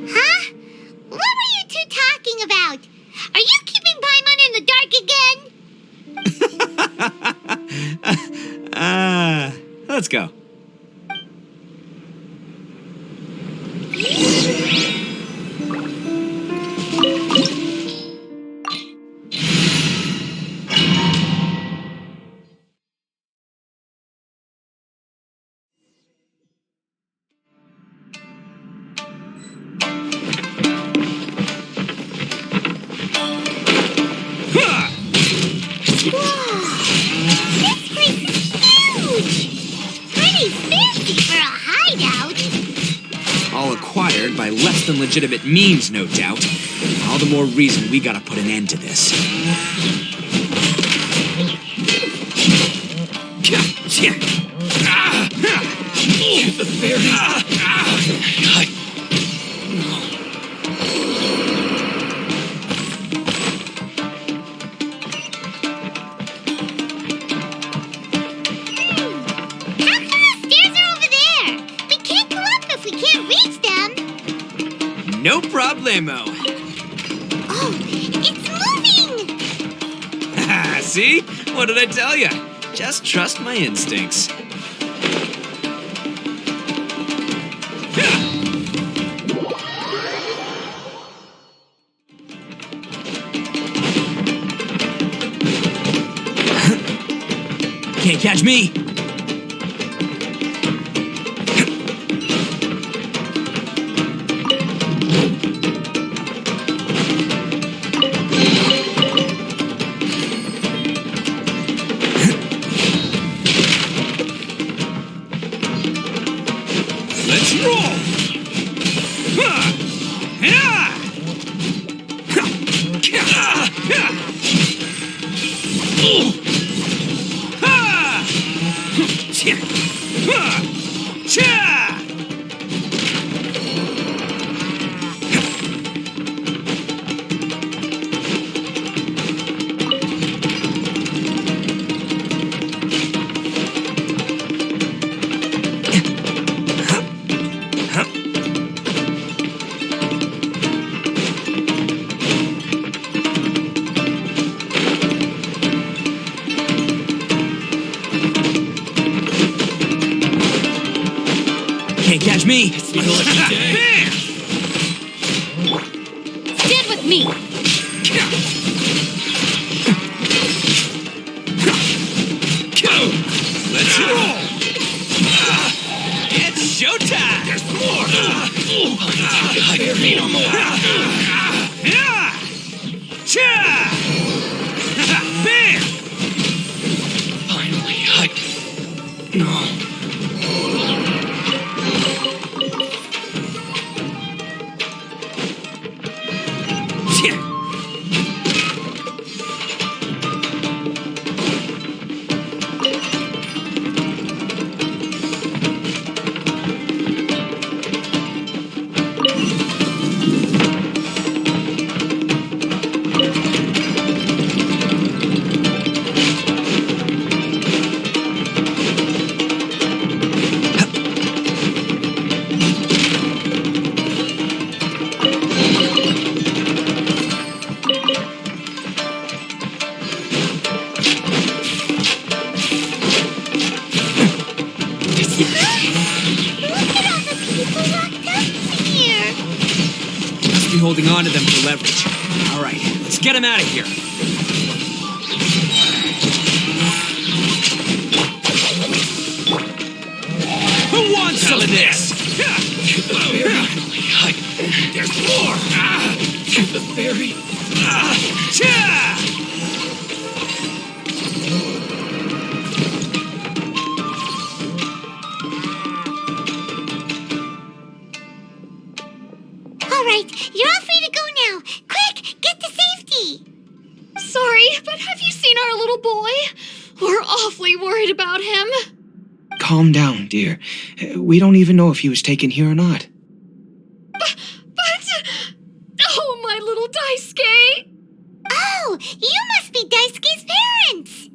Huh? What were you two talking about? Are you keeping Paimon in the dark again? Let's go. This place is huge! Pretty fancy for a hideout. All acquired by less than legitimate means, no doubt. All the more reason we gotta put an end to this. The fairy. How come the stairs are over there? We can't go up if we can't reach them. No problemo. Oh, it's moving! See? What did I tell you? Just trust my instincts. Can't catch me. Let's roll. Can't catch me. It's my lucky day. Stand with me. Let's roll. It's showtime. There's more. No more. Bam! Finally, No. Holding on to them for leverage. All right, let's get him out of here. Who wants some of this? There's more. To the fairy. but have you seen our little boy? We're awfully worried about him. Calm down, dear. We don't even know if he was taken here or not. But... Oh, my little Daisuke! Oh, you must be Daisuke's parents!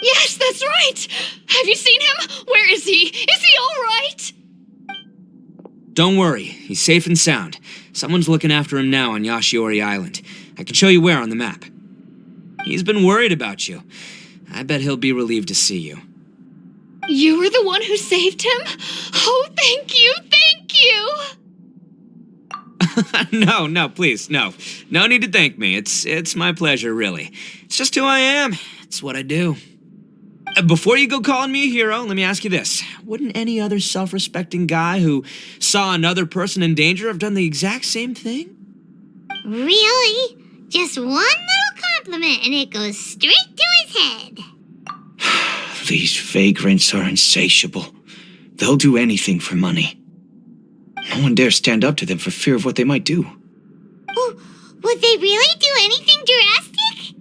Yes, that's right! Have you seen him? Where is he? Is he all right? Don't worry, he's safe and sound. Someone's looking after him now on Yashiori Island. I can show you where on the map. He's been worried about you. I bet he'll be relieved to see you. You were the one who saved him? Oh, thank you, thank you! No, please, no. No need to thank me. It's my pleasure, really. It's just who I am. It's what I do. Before you go calling me a hero, let me ask you this. Wouldn't any other self-respecting guy who saw another person in danger have done the exact same thing? Really? Just one little compliment and it goes straight to his head. These vagrants are insatiable. They'll do anything for money. No one dares stand up to them for fear of what they might do. Oh, would they really do anything drastic?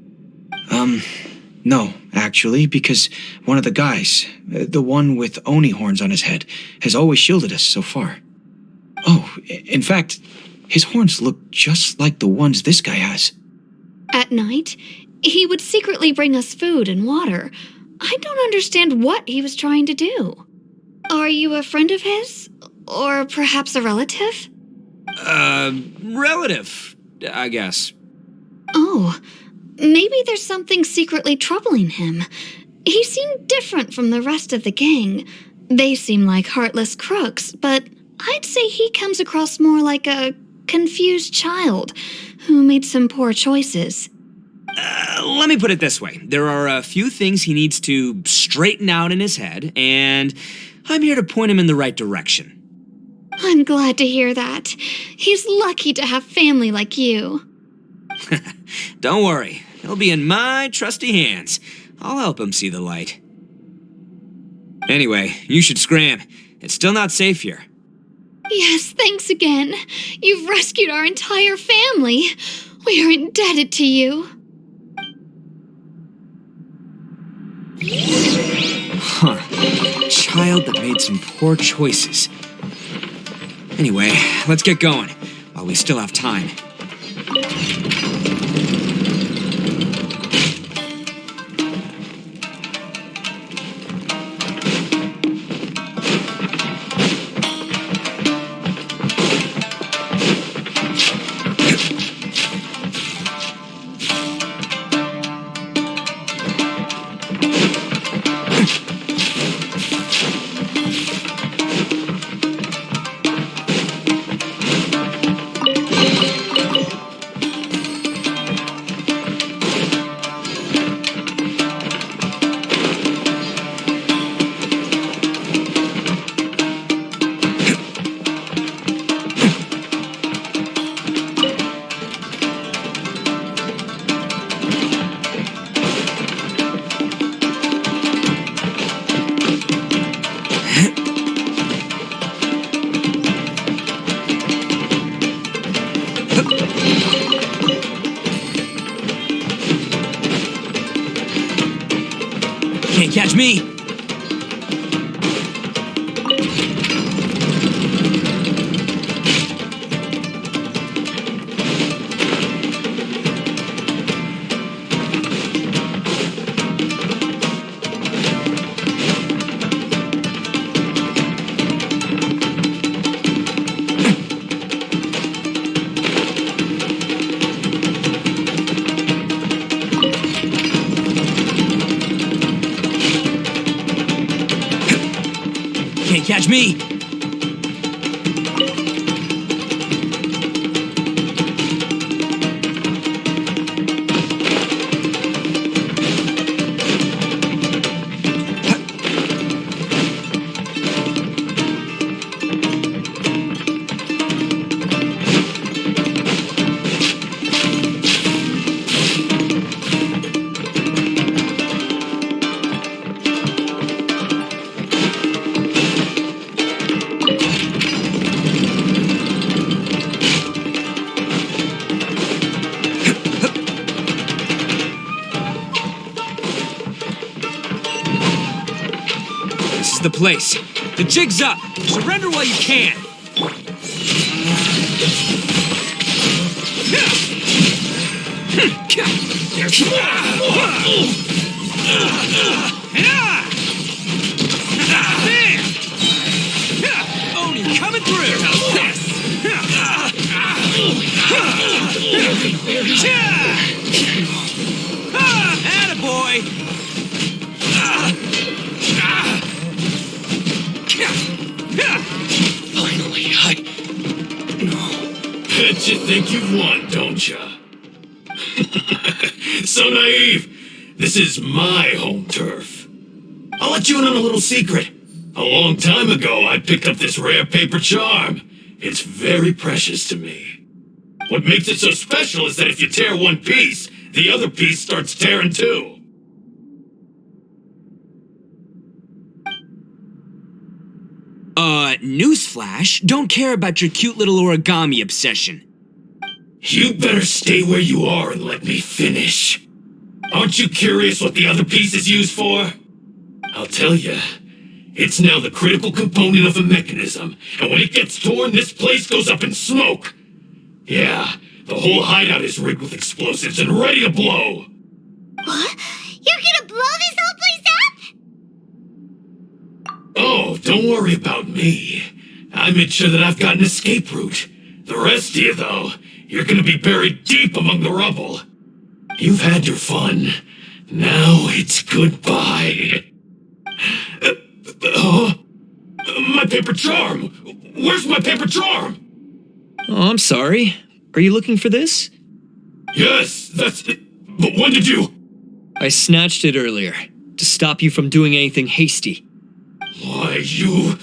No, actually, because one of the guys, the one with Oni horns on his head, has always shielded us so far. Oh, in fact, his horns look just like the ones this guy has. At night, he would secretly bring us food and water. I don't understand what he was trying to do. Are you a friend of his? Or perhaps a relative? Relative, I guess. Oh, maybe there's something secretly troubling him. He seemed different from the rest of the gang. They seem like heartless crooks, but I'd say he comes across more like a confused child who made some poor choices. Let me put it this way. There are a few things he needs to straighten out in his head, and I'm here to point him in the right direction. I'm glad to hear that. He's lucky to have family like you. Don't worry. He'll be in my trusty hands. I'll help him see the light. Anyway, you should scram. It's still not safe here. Yes, thanks again. You've rescued our entire family. We are indebted to you. Huh. Child that made some poor choices. Anyway, let's get going, while we still have time. Can't catch me! Can't catch me! the place. The jig's up. Surrender while you can. Oni coming through. Attaboy. Finally, Bet you think you've won, don't ya? So naive. This is my home turf. I'll let you in on a little secret. A long time ago, I picked up this rare paper charm. It's very precious to me. What makes it so special is that if you tear one piece, the other piece starts tearing too. Newsflash, don't care about your cute little origami obsession. You better stay where you are and let me finish. Aren't you curious what the other piece is used for? I'll tell you. It's now the critical component of a mechanism, and when it gets torn, this place goes up in smoke. Yeah, the whole hideout is rigged with explosives and ready to blow. What? You're gonna blow this whole place up? Oh, don't worry about me. I made sure that I've got an escape route. The rest of you, though, you're gonna be buried deep among the rubble. You've had your fun. Now it's goodbye. My paper charm! Where's my paper charm? Oh, I'm sorry. Are you looking for this? Yes, that's it. But when did you... I snatched it earlier, to stop you from doing anything hasty. Why, you...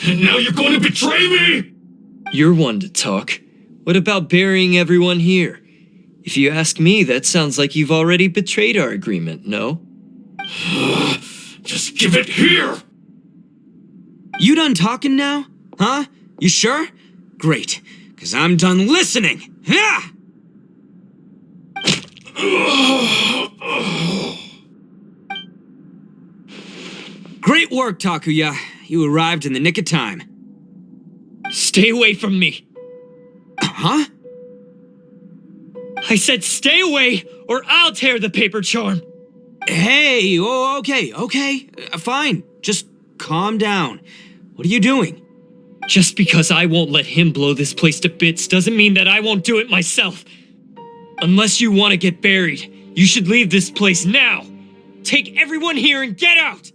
And now you're going to betray me? You're one to talk. What about burying everyone here? If you ask me, that sounds like you've already betrayed our agreement, no? Just give it here! You done talking now? Huh? You sure? Great, because I'm done listening. Ha! Great work, Takuya. You arrived in the nick of time. Stay away from me. Huh? I said stay away, or I'll tear the paper charm. Hey, oh, okay. Fine. Just calm down. What are you doing? Just because I won't let him blow this place to bits doesn't mean that I won't do it myself. Unless you want to get buried, you should leave this place now. Take everyone here and get out!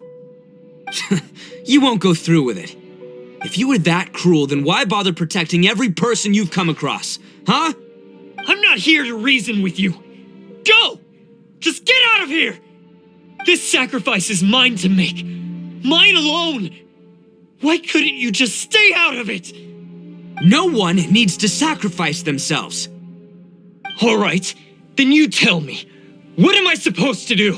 You won't go through with it. If you were that cruel, then why bother protecting every person you've come across? Huh? I'm not here to reason with you. Go! Just get out of here! This sacrifice is mine to make. Mine alone! Why couldn't you just stay out of it? No one needs to sacrifice themselves. All right, then you tell me. What am I supposed to do?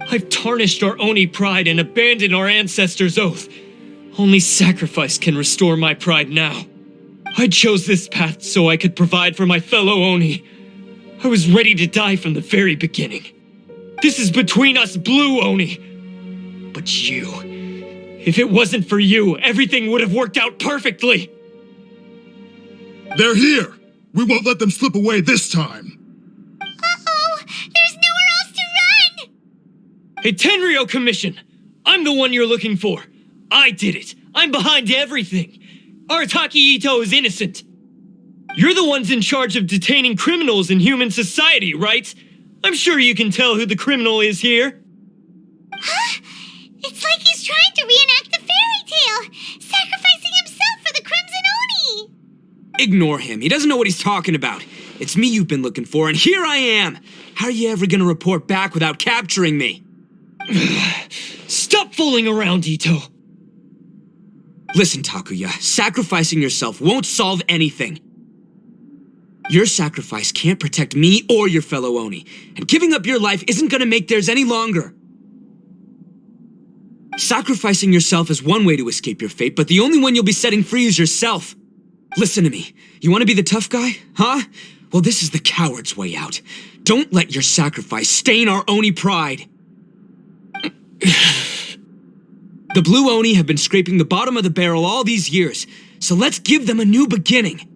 I've tarnished our Oni pride and abandoned our ancestors' oath. Only sacrifice can restore my pride now. I chose this path so I could provide for my fellow Oni. I was ready to die from the very beginning. This is between us blue Oni. But you... If it wasn't for you, everything would have worked out perfectly. They're here. We won't let them slip away this time. Uh-oh! There's nowhere else to run! Hey, Tenryo Commission! I'm the one you're looking for. I did it. I'm behind everything. Arataki Itto is innocent. You're the ones in charge of detaining criminals in human society, right? I'm sure you can tell who the criminal is here. Huh? It's like he's trying to reenact the fairy tale, sacrificing himself for the Crimson Oni! Ignore him. He doesn't know what he's talking about. It's me you've been looking for, and here I am! How are you ever gonna report back without capturing me? Stop fooling around, Itto. Listen, Takuya, sacrificing yourself won't solve anything. Your sacrifice can't protect me or your fellow Oni, and giving up your life isn't gonna make theirs any longer. Sacrificing yourself is one way to escape your fate, but the only one you'll be setting free is yourself. Listen to me. You want to be the tough guy? Huh? Well, this is the coward's way out. Don't let your sacrifice stain our Oni pride. The Blue Oni have been scraping the bottom of the barrel all these years, so let's give them a new beginning.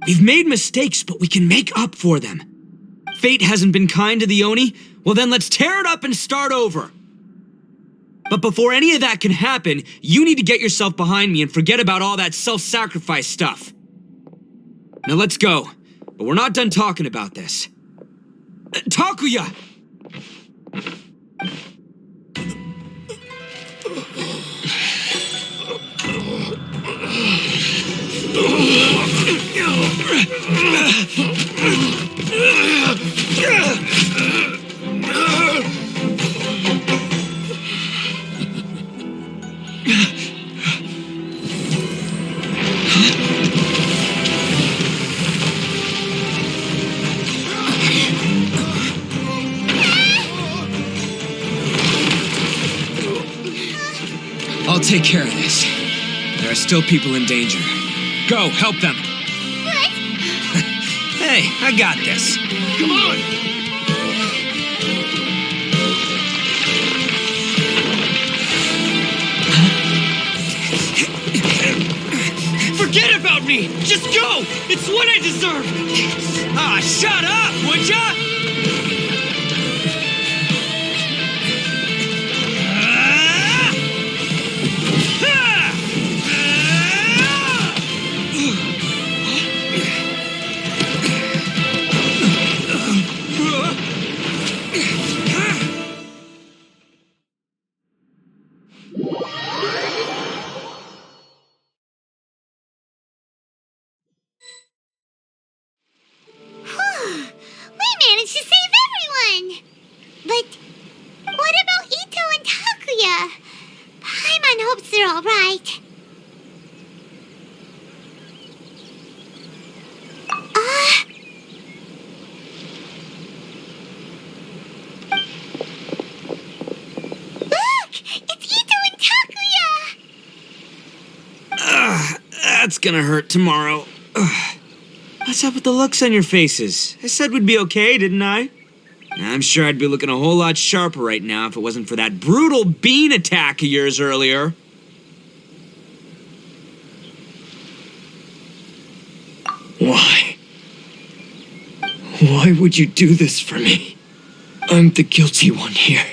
We've made mistakes, but we can make up for them. Fate hasn't been kind to the Oni, well then let's tear it up and start over. But before any of that can happen, you need to get yourself behind me and forget about all that self-sacrifice stuff. Now let's go, but we're not done talking about this. Takuya! I'll take care of this. There are still people in danger. Go, help them. What? Hey, I got this. Come on! Forget about me! Just go! It's what I deserve! Ah, shut up, would ya? We managed to save everyone! But what about Itto and Takuya? Paimon hopes they're alright. Look! It's Itto and Takuya! That's gonna hurt tomorrow. What's up with the looks on your faces? I said we'd be okay, didn't I? I'm sure I'd be looking a whole lot sharper right now if it wasn't for that brutal bean attack of yours earlier. Why? Why would you do this for me? I'm the guilty one here.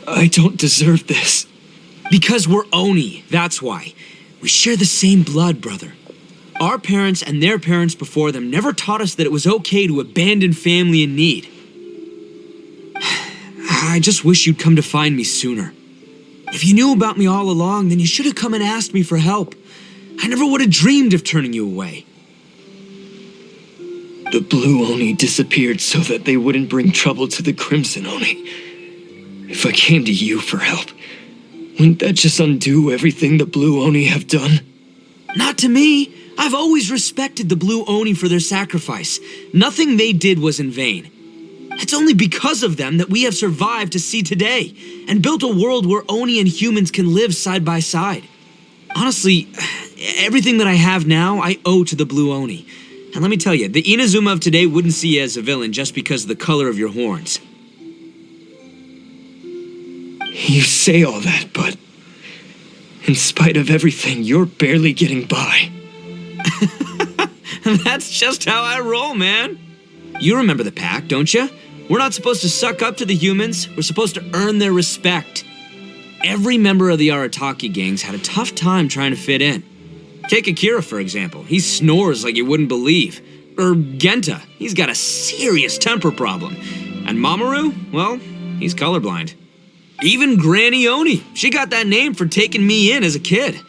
I don't deserve this. Because we're Oni, that's why. We share the same blood, brother. Our parents and their parents before them never taught us that it was okay to abandon family in need. I just wish you'd come to find me sooner. If you knew about me all along, then you should have come and asked me for help. I never would have dreamed of turning you away. The Blue Oni disappeared so that they wouldn't bring trouble to the Crimson Oni. If I came to you for help, wouldn't that just undo everything the Blue Oni have done? Not to me. I've always respected the Blue Oni for their sacrifice. Nothing they did was in vain. It's only because of them that we have survived to see today and built a world where Oni and humans can live side by side. Honestly, everything that I have now, I owe to the Blue Oni. And let me tell you, the Inazuma of today wouldn't see you as a villain just because of the color of your horns. You say all that, but in spite of everything, you're barely getting by. That's just how I roll, man. You remember the pact, don't you? We're not supposed to suck up to the humans. We're supposed to earn their respect. Every member of the Arataki gangs had a tough time trying to fit in. Take Akira, for example. He snores like you wouldn't believe. Or Genta. He's got a serious temper problem. And Mamoru, well, he's colorblind. Even Granny Oni. She got that name for taking me in as a kid.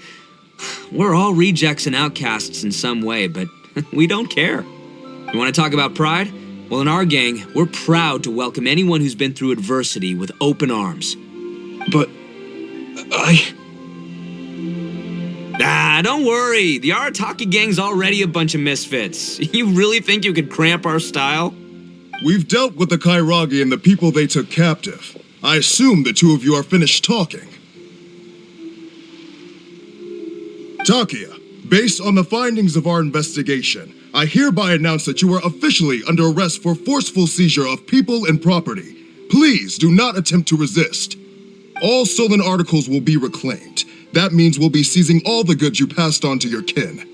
We're all rejects and outcasts in some way, but we don't care. You want to talk about pride? Well, in our gang, we're proud to welcome anyone who's been through adversity with open arms. But Don't worry. The Arataki gang's already a bunch of misfits. You really think you could cramp our style? We've dealt with the Kairagi and the people they took captive. I assume the two of you are finished talking. Takuya, based on the findings of our investigation, I hereby announce that you are officially under arrest for forceful seizure of people and property. Please do not attempt to resist. All stolen articles will be reclaimed. That means we'll be seizing all the goods you passed on to your kin.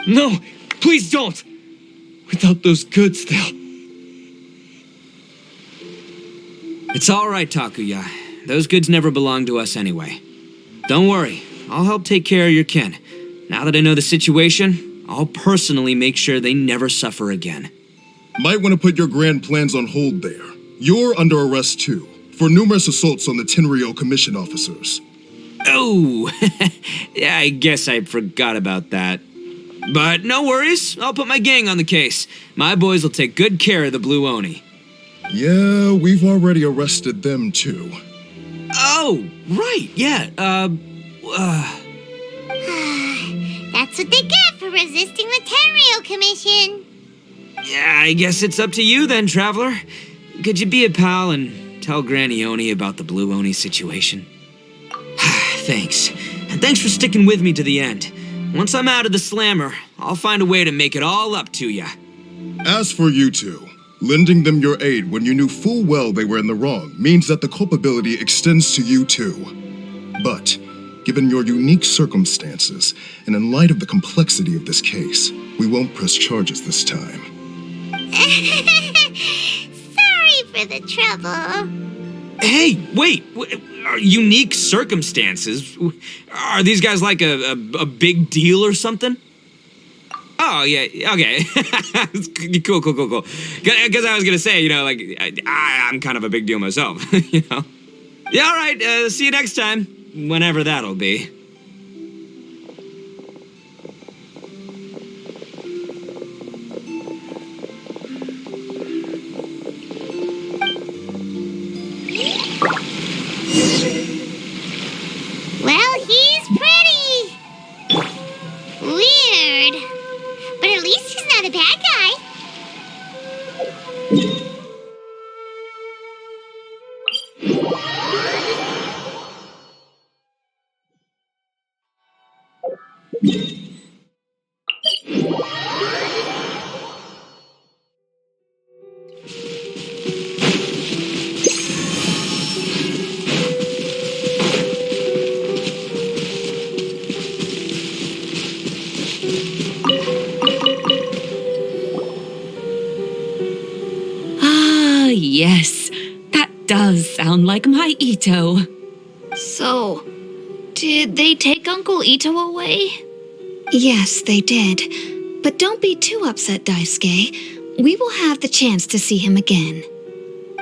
No, please don't! Without those goods, they'll... It's all right, Takuya. Those goods never belonged to us anyway. Don't worry, I'll help take care of your kin. Now that I know the situation, I'll personally make sure they never suffer again. Might want to put your grand plans on hold there. You're under arrest too, for numerous assaults on the Tenryo Commission officers. Oh, yeah, I guess I forgot about that. But no worries, I'll put my gang on the case. My boys will take good care of the Blue Oni. Yeah, we've already arrested them too. Oh, right, yeah, That's what they get for resisting the Tenryo Commission. yeah, I guess it's up to you then, Traveler. Could you be a pal and tell Granny Oni about the Blue Oni situation? Thanks. And thanks for sticking with me to the end. Once I'm out of the slammer, I'll find a way to make it all up to ya. As for you two, lending them your aid when you knew full well they were in the wrong means that the culpability extends to you too. But, given your unique circumstances, and in light of the complexity of this case, we won't press charges this time. Sorry for the trouble. Hey, wait! Unique circumstances? Are these guys like a big deal or something? Oh, yeah, okay. Cool. Because I was gonna say, I'm kind of a big deal myself, you know? Yeah, all right, see you next time. Whenever that'll be. Well, he's pretty. Weird. But at least he's not a bad guy. Ah, yes. That does sound like my Itto. So, did they take Uncle Itto away? Yes, they did. But don't be too upset, Daisuke. We will have the chance to see him again.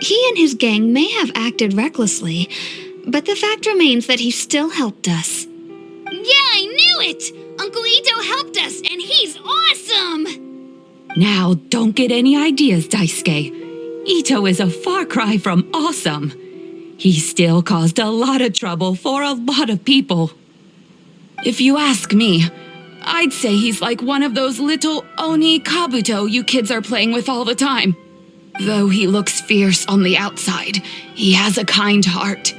He and his gang may have acted recklessly, but the fact remains that he still helped us. Yeah, I knew it! Uncle Itto helped us, and he's awesome! Now, don't get any ideas, Daisuke. Itto is a far cry from awesome. He still caused a lot of trouble for a lot of people. If you ask me, I'd say he's like one of those little Oni Kabuto you kids are playing with all the time. Though he looks fierce on the outside, he has a kind heart.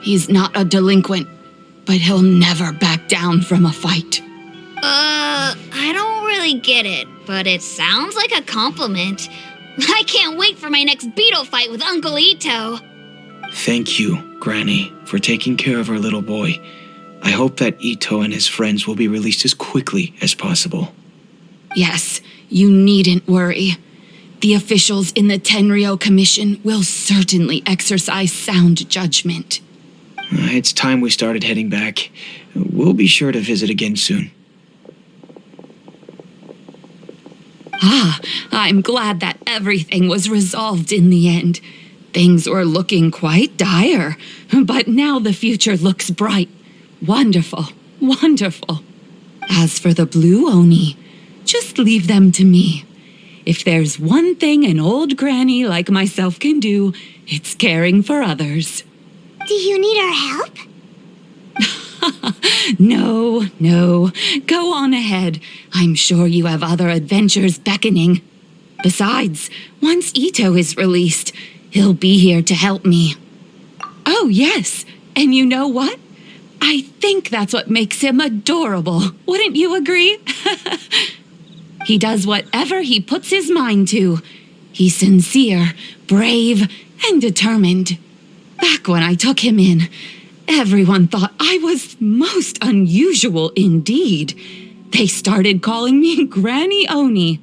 He's not a delinquent, but he'll never back down from a fight. I don't really get it, but it sounds like a compliment. I can't wait for my next beetle fight with Uncle Itto. Thank you, Granny, for taking care of our little boy. I hope that Itto and his friends will be released as quickly as possible. Yes, you needn't worry. The officials in the Tenryo Commission will certainly exercise sound judgment. It's time we started heading back. We'll be sure to visit again soon. Ah, I'm glad that everything was resolved in the end. Things were looking quite dire, but now the future looks bright. Wonderful, wonderful. As for the Blue Oni, just leave them to me. If there's one thing an old granny like myself can do, it's caring for others. Do you need our help? No. Go on ahead. I'm sure you have other adventures beckoning. Besides, once Itto is released, he'll be here to help me. Oh, yes. And you know what? I think that's what makes him adorable. Wouldn't you agree? He does whatever he puts his mind to. He's sincere, brave, and determined. Back when I took him in, everyone thought I was most unusual indeed. They started calling me Granny Oni.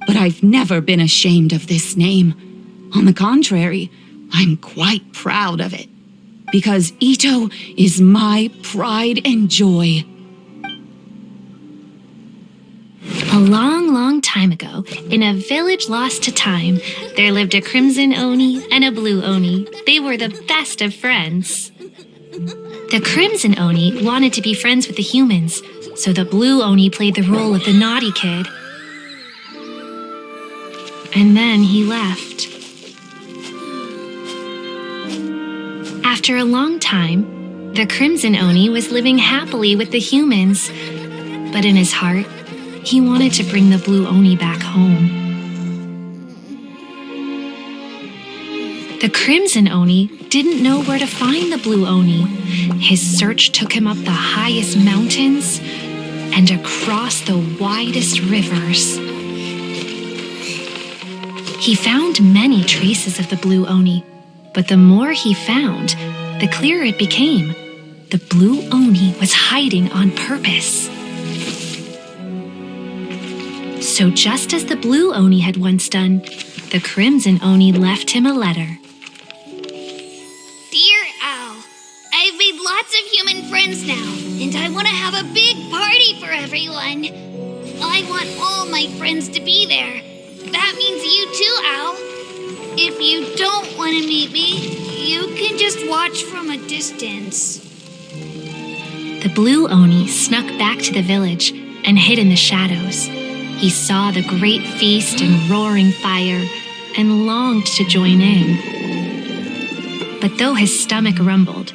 But I've never been ashamed of this name. On the contrary, I'm quite proud of it. Because Itto is my pride and joy. A long, long time ago, in a village lost to time, there lived a crimson Oni and a blue Oni. They were the best of friends. The crimson Oni wanted to be friends with the humans, so the blue Oni played the role of the naughty kid. And then he left. After a long time, the crimson Oni was living happily with the humans, but in his heart, he wanted to bring the blue Oni back home. The crimson Oni didn't know where to find the blue Oni. His search took him up the highest mountains and across the widest rivers. He found many traces of the blue Oni, but the more he found, the clearer it became. The blue Oni was hiding on purpose. So just as the blue Oni had once done, the crimson Oni left him a letter. Dear Owl, I've made lots of human friends now, and I want to have a big party for everyone. I want all my friends to be there. That means you too, Owl. If you don't want to meet me, you can just watch from a distance. The blue Oni snuck back to the village and hid in the shadows. He saw the great feast and roaring fire and longed to join in. But though his stomach rumbled,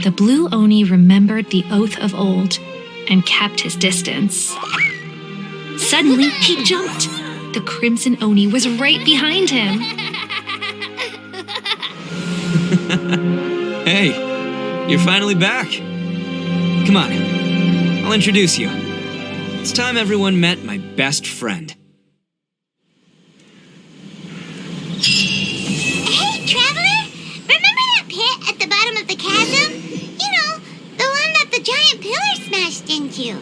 the blue Oni remembered the oath of old and kept his distance. Suddenly, he jumped. The crimson Oni was right behind him. Hey, you're finally back. Come on, I'll introduce you. It's time everyone met my best friend. Hey, Traveler! Remember that pit at the bottom of the chasm? You know, the one that the giant pillar smashed into.